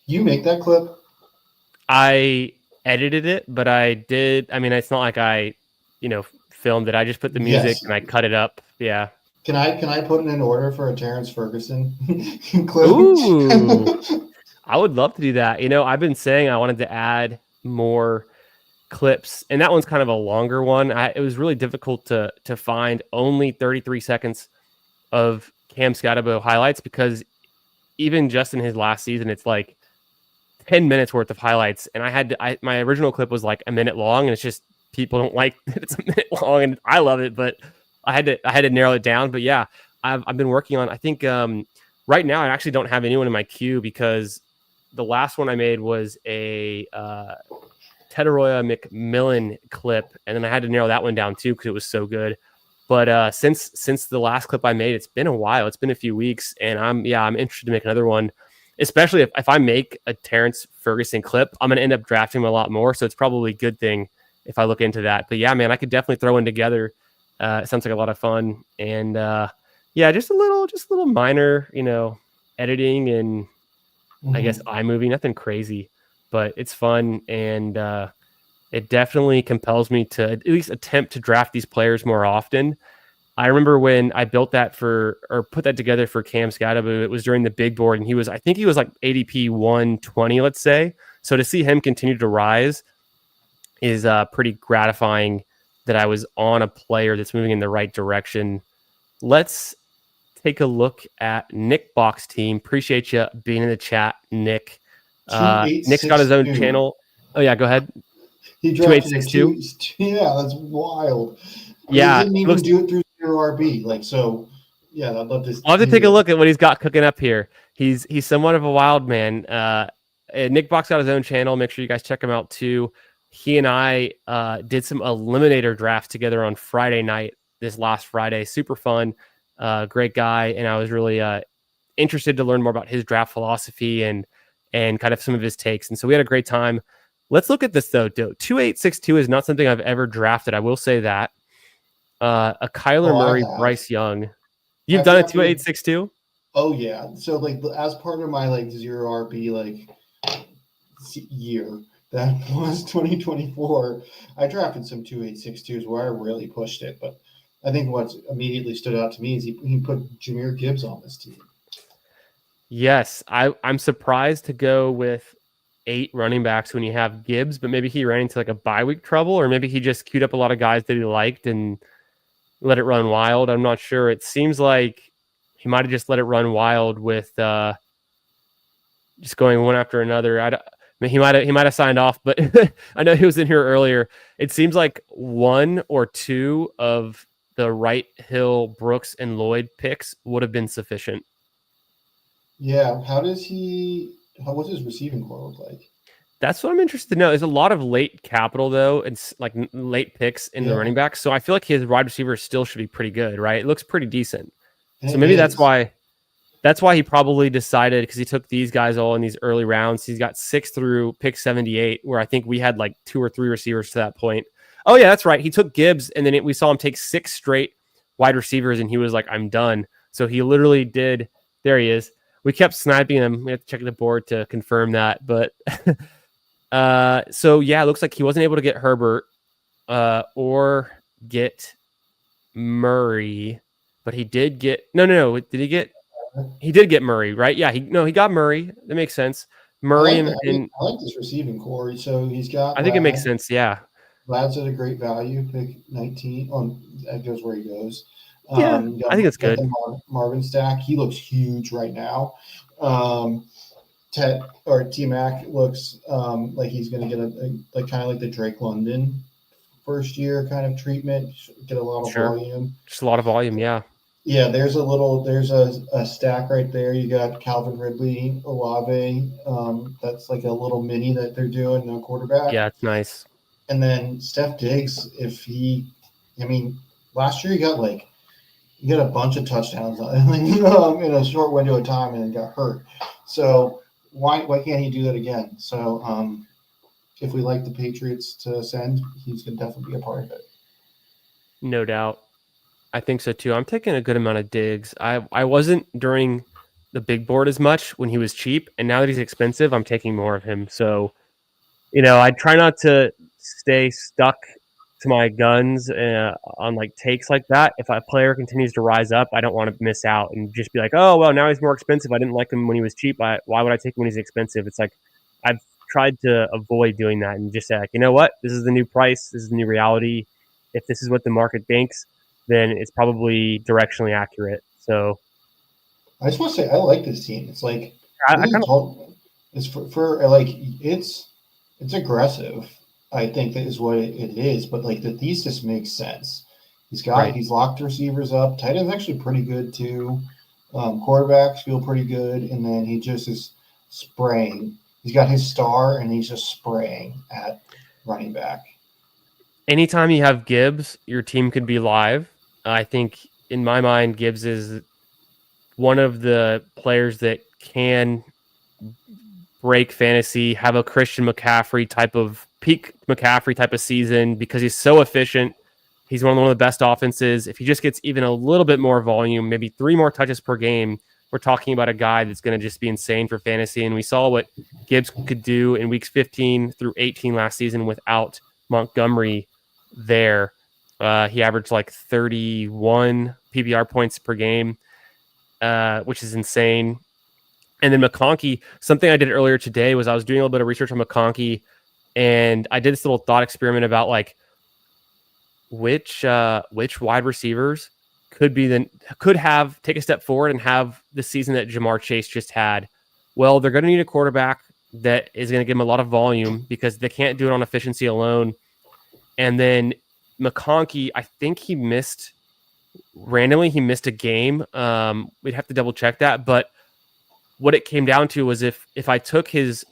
You make that clip? I edited it, but I did. I mean, it's not like I, filmed it. I just put the music and I cut it up. Yeah. Can I put it in order for a Terrence Ferguson clip? Ooh, I would love to do that. I've been saying I wanted to add more clips, and that one's kind of a longer one. It was really difficult to find only 33 seconds of Cam Scatabo highlights, because even just in his last season, it's like 10 minutes worth of highlights, and my original clip was like a minute long, and it's just people don't like that it's a minute long, and I love it, but I had to narrow it down. But yeah, I've been working on, I think right now I actually don't have anyone in my queue, because the last one I made was a Tetaroya McMillan clip, and then I had to narrow that one down too because it was so good. But since the last clip I made, it's been a while. It's been a few weeks, and I'm interested to make another one. Especially if I make a Terrence Ferguson clip, I'm going to end up drafting him a lot more. So it's probably a good thing if I look into that. But yeah, man, I could definitely throw one together. It sounds like a lot of fun. And yeah, just a little minor, editing and I guess iMovie, nothing crazy, but it's fun. And it definitely compels me to at least attempt to draft these players more often. I remember when I built that put that together for Cam Scatabo, it was during the big board, and I think he was like ADP 120, let's say. So to see him continue to rise is pretty gratifying, that I was on a player that's moving in the right direction. Let's take a look at Nick Box team. Appreciate you being in the chat, Nick. Nick's got his own channel. Oh yeah, go ahead. He drafted 2862. Yeah, that's wild. Yeah, he didn't even do it through RB. Yeah, I'd love to. I'll have to take a look at what he's got cooking up here. He's somewhat of a wild man. Nick Box got his own channel. Make sure you guys check him out too. He and I did some eliminator drafts together on Friday night, this last Friday. Super fun. Great guy. And I was really interested to learn more about his draft philosophy and kind of some of his takes. And so we had a great time. Let's look at this though. 2862 is not something I've ever drafted. I will say that. A Kyler Murray, Bryce Young. You've done a 2862? Oh yeah. So as part of my zero RB year that was 2024, I drafted some 2862s where I really pushed it. But I think what immediately stood out to me is he put Jahmyr Gibbs on this team. Yes, I'm surprised to go with 8 running backs when you have Gibbs, but maybe he ran into like a bye week trouble, or maybe he just queued up a lot of guys that he liked and let it run wild. I'm not sure. It seems like he might have just let it run wild with just going one after another. I mean, he might have signed off, but I know he was in here earlier. It seems like 1 or 2 of the Wright, Hill, Brooks, and Lloyd picks would have been sufficient. Yeah. What's his receiving core look like? That's what I'm interested to know. There's a lot of late capital, though. It's like late picks in the running backs. So I feel like his wide receivers still should be pretty good, right? It looks pretty decent. And so maybe that's why he probably decided, because he took these guys all in these early rounds. He's got 6 through pick 78, where I think we had like 2 or 3 receivers to that point. Oh, yeah, that's right. He took Gibbs, and then we saw him take 6 straight wide receivers, and he was like, I'm done. So he literally did. There he is. We kept sniping him. We have to check the board to confirm that. But so, yeah, it looks like he wasn't able to get Herbert or get Murray. But he did get – no. Did he get – he did get Murray, right? Yeah, he got Murray. That makes sense. Murray I like this receiving core. So he's got – I think it makes sense, yeah. Vlad's at a great value, pick 19. That goes where he goes. Yeah, I think it's good. Marvin Stack, he looks huge right now. T-Mac looks like he's going to get a kind of like the Drake London first year kind of treatment, get a lot of volume. Just a lot of volume, yeah. Yeah, there's a stack right there. You got Calvin Ridley, Olave. That's like a little mini that they're doing, no quarterback. Yeah, it's nice. And then Steph Diggs, last year he got a bunch of touchdowns in a short window of time and then got hurt. So why can't he do that again? So if we like the Patriots to ascend, he's going to definitely be a part of it. No doubt. I think so too. I'm taking a good amount of Diggs. I wasn't during the big board as much when he was cheap, and now that he's expensive, I'm taking more of him. So, I try not to stay stuck to my guns on like takes like that. If a player continues to rise up, I don't want to miss out and just be like, oh, well, now he's more expensive. I didn't like him when he was cheap. Why would I take him when he's expensive? It's like I've tried to avoid doing that and just say, like, you know what? This is the new price. This is the new reality. If this is what the market banks, then it's probably directionally accurate. So I just want to say I like this team. It's like it's aggressive. I think that is what it is, but like the thesis makes sense. He's locked receivers up. Tight end's actually pretty good too. Quarterbacks feel pretty good, and then he just is spraying. He's got his star, and he's just spraying at running back. Anytime you have Gibbs, your team could be live. I think in my mind, Gibbs is one of the players that can break fantasy, have a Christian McCaffrey type of peak McCaffrey type of season because he's so efficient. He's one of the best offenses. If he just gets even a little bit more volume, maybe 3 more touches per game, we're talking about a guy that's going to just be insane for fantasy. And we saw what Gibbs could do in weeks 15 through 18 last season without Montgomery there. He averaged like 31 PPR points per game, which is insane. And then McConkey, something I did earlier today was I was doing a little bit of research on McConkey, and I did this little thought experiment about like which wide receivers could take a step forward and have the season that Jamar Chase just had. Well, they're going to need a quarterback that is going to give them a lot of volume because they can't do it on efficiency alone. And then McConkey, I think he missed a game. We'd have to double check that, but what it came down to was if I took his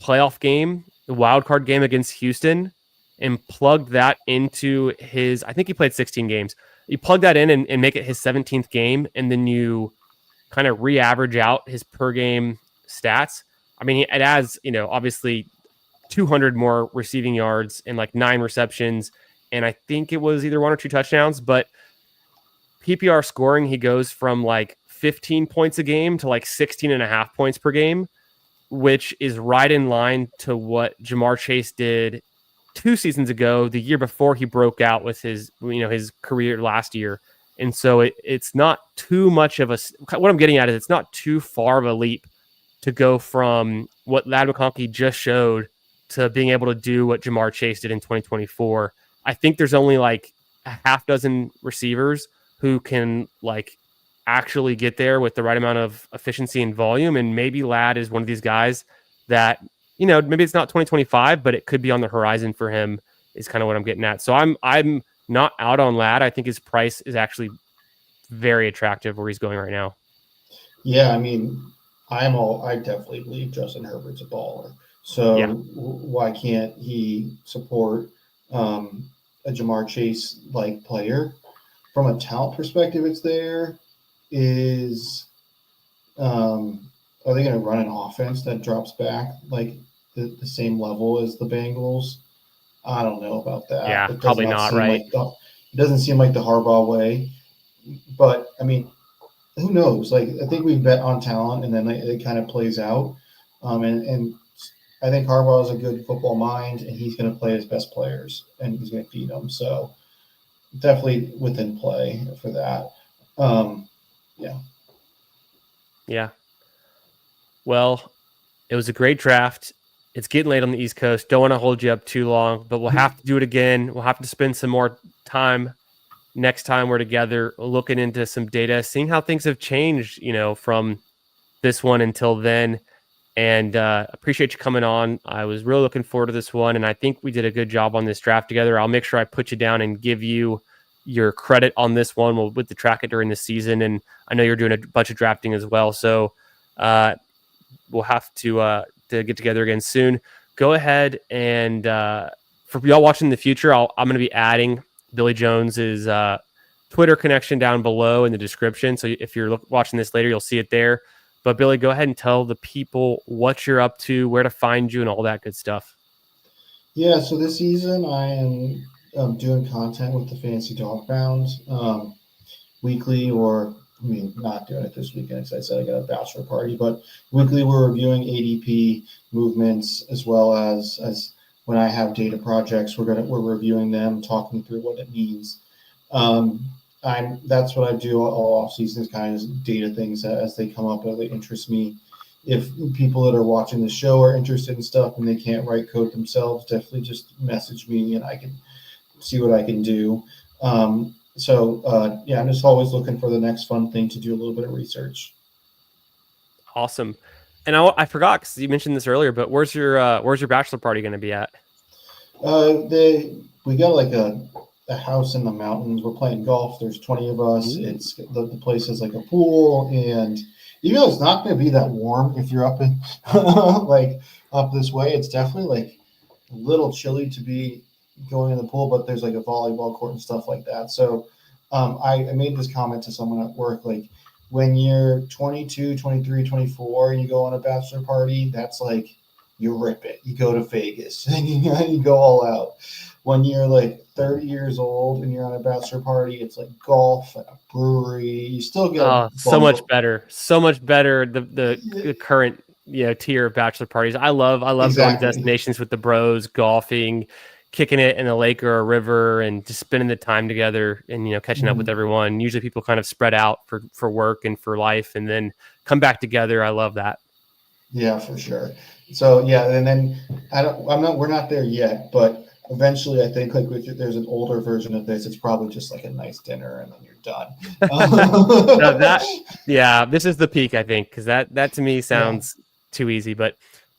playoff game, the wild card game against Houston, and plugged that into I think he played 16 games. You plug that in and make it his 17th game, and then you kind of re-average out his per game stats. I mean, it adds, obviously 200 more receiving yards and like 9 receptions. And I think it was either 1 or 2 touchdowns, but PPR scoring, he goes from like 15 points a game to like 16.5 points per game, which is right in line to what Jamar Chase did 2 seasons ago, the year before he broke out with his career last year. And so it's not too much of what I'm getting at is it's not too far of a leap to go from what Ladd McConkey just showed to being able to do what Jamar Chase did in 2024. I think there's only like a half dozen receivers who can like actually get there with the right amount of efficiency and volume. And maybe Ladd is one of these guys that, maybe it's not 2025, but it could be on the horizon for him, is kind of what I'm getting at. So I'm not out on Ladd. I think his price is actually very attractive where he's going right now. Yeah, I mean, I definitely believe Justin Herbert's a baller. So Yeah. why can't he support a Jamar Chase like player? From a talent perspective, it's there. Are they going to run an offense that drops back like the same level as the Bengals? I don't know about that. Yeah, It does probably not, right? It doesn't seem like the Harbaugh way. But I mean, who knows? Like, I think we bet on talent, and then it kind of plays out. And I think Harbaugh is a good football mind, and he's going to play his best players, and he's going to feed them. So definitely within play for that. Yeah. Yeah. Well, it was a great draft. It's getting late on the East Coast. Don't want to hold you up too long, but we'll have to do it again. We'll have to spend some more time next time we're together looking into some data, seeing how things have changed, from this one until then. And appreciate you coming on. I was really looking forward to this one, and I think we did a good job on this draft together. I'll make sure I put you down and give you your credit on this one. We'll with the track it during the season, and I know you're doing a bunch of drafting as well. So we'll have to get together again soon. Go ahead and for y'all watching in the future, I'm going to be adding Billy Jones's Twitter connection down below in the description. So if you're watching this later, you'll see it there. But Billy, go ahead and tell the people what you're up to, where to find you, and all that good stuff. Yeah, so this season I am doing content with the Fantasy Dog Pound weekly, or not doing it this weekend because I said I got a bachelor party, but weekly we're reviewing ADP movements as well as when I have data projects, we're reviewing them, talking through what it means. That's what I do all off season, is kind of data things as they come up, as they interest me. If people that are watching the show are interested in stuff and they can't write code themselves, definitely just message me and I can see what I can do. I'm just always looking for the next fun thing to do a little bit of research. Awesome. And I forgot because you mentioned this earlier, but where's your bachelor party going to be at? We got like a house in the mountains. We're playing golf. There's 20 of us. Ooh. It's the place has like a pool, and even though it's not going to be that warm if you're up in like up this way, it's definitely like a little chilly to be going in the pool, but there's like a volleyball court and stuff like that. So I made this comment to someone at work, like when you're 22, 23, 24 and you go on a bachelor party, that's like you rip it. You go to Vegas and you go all out. When you're like 30 years old and you're on a bachelor party, it's like golf and a brewery. You still get so much better. So much better. The current tier of bachelor parties. I love going to destinations with the bros, golfing, kicking it in a lake or a river, and just spending the time together and catching up with everyone. Usually people kind of spread out for work and for life, and then come back together. I love that. Yeah, for sure. So yeah, and then we're not there yet, but eventually I think there's an older version of this. It's probably just like a nice dinner and then you're done. This is the peak, I think, because that to me sounds too easy, but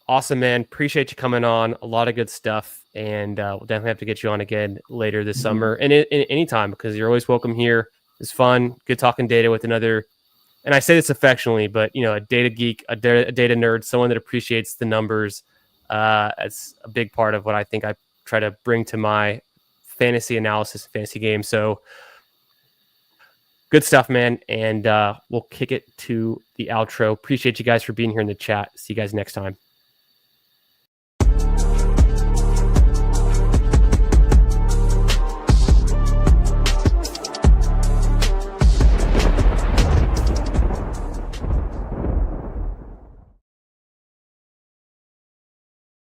awesome, man. Appreciate you coming on. A lot of good stuff, and we'll definitely have to get you on again later this summer and in any time, because you're always welcome here. It's fun, good talking data with another. And I say this affectionately, but a data geek, a data nerd, someone that appreciates the numbers. It's a big part of what I think I try to bring to my fantasy analysis, fantasy game. So good stuff, man. And we'll kick it to the outro. Appreciate you guys for being here in the chat. See you guys next time.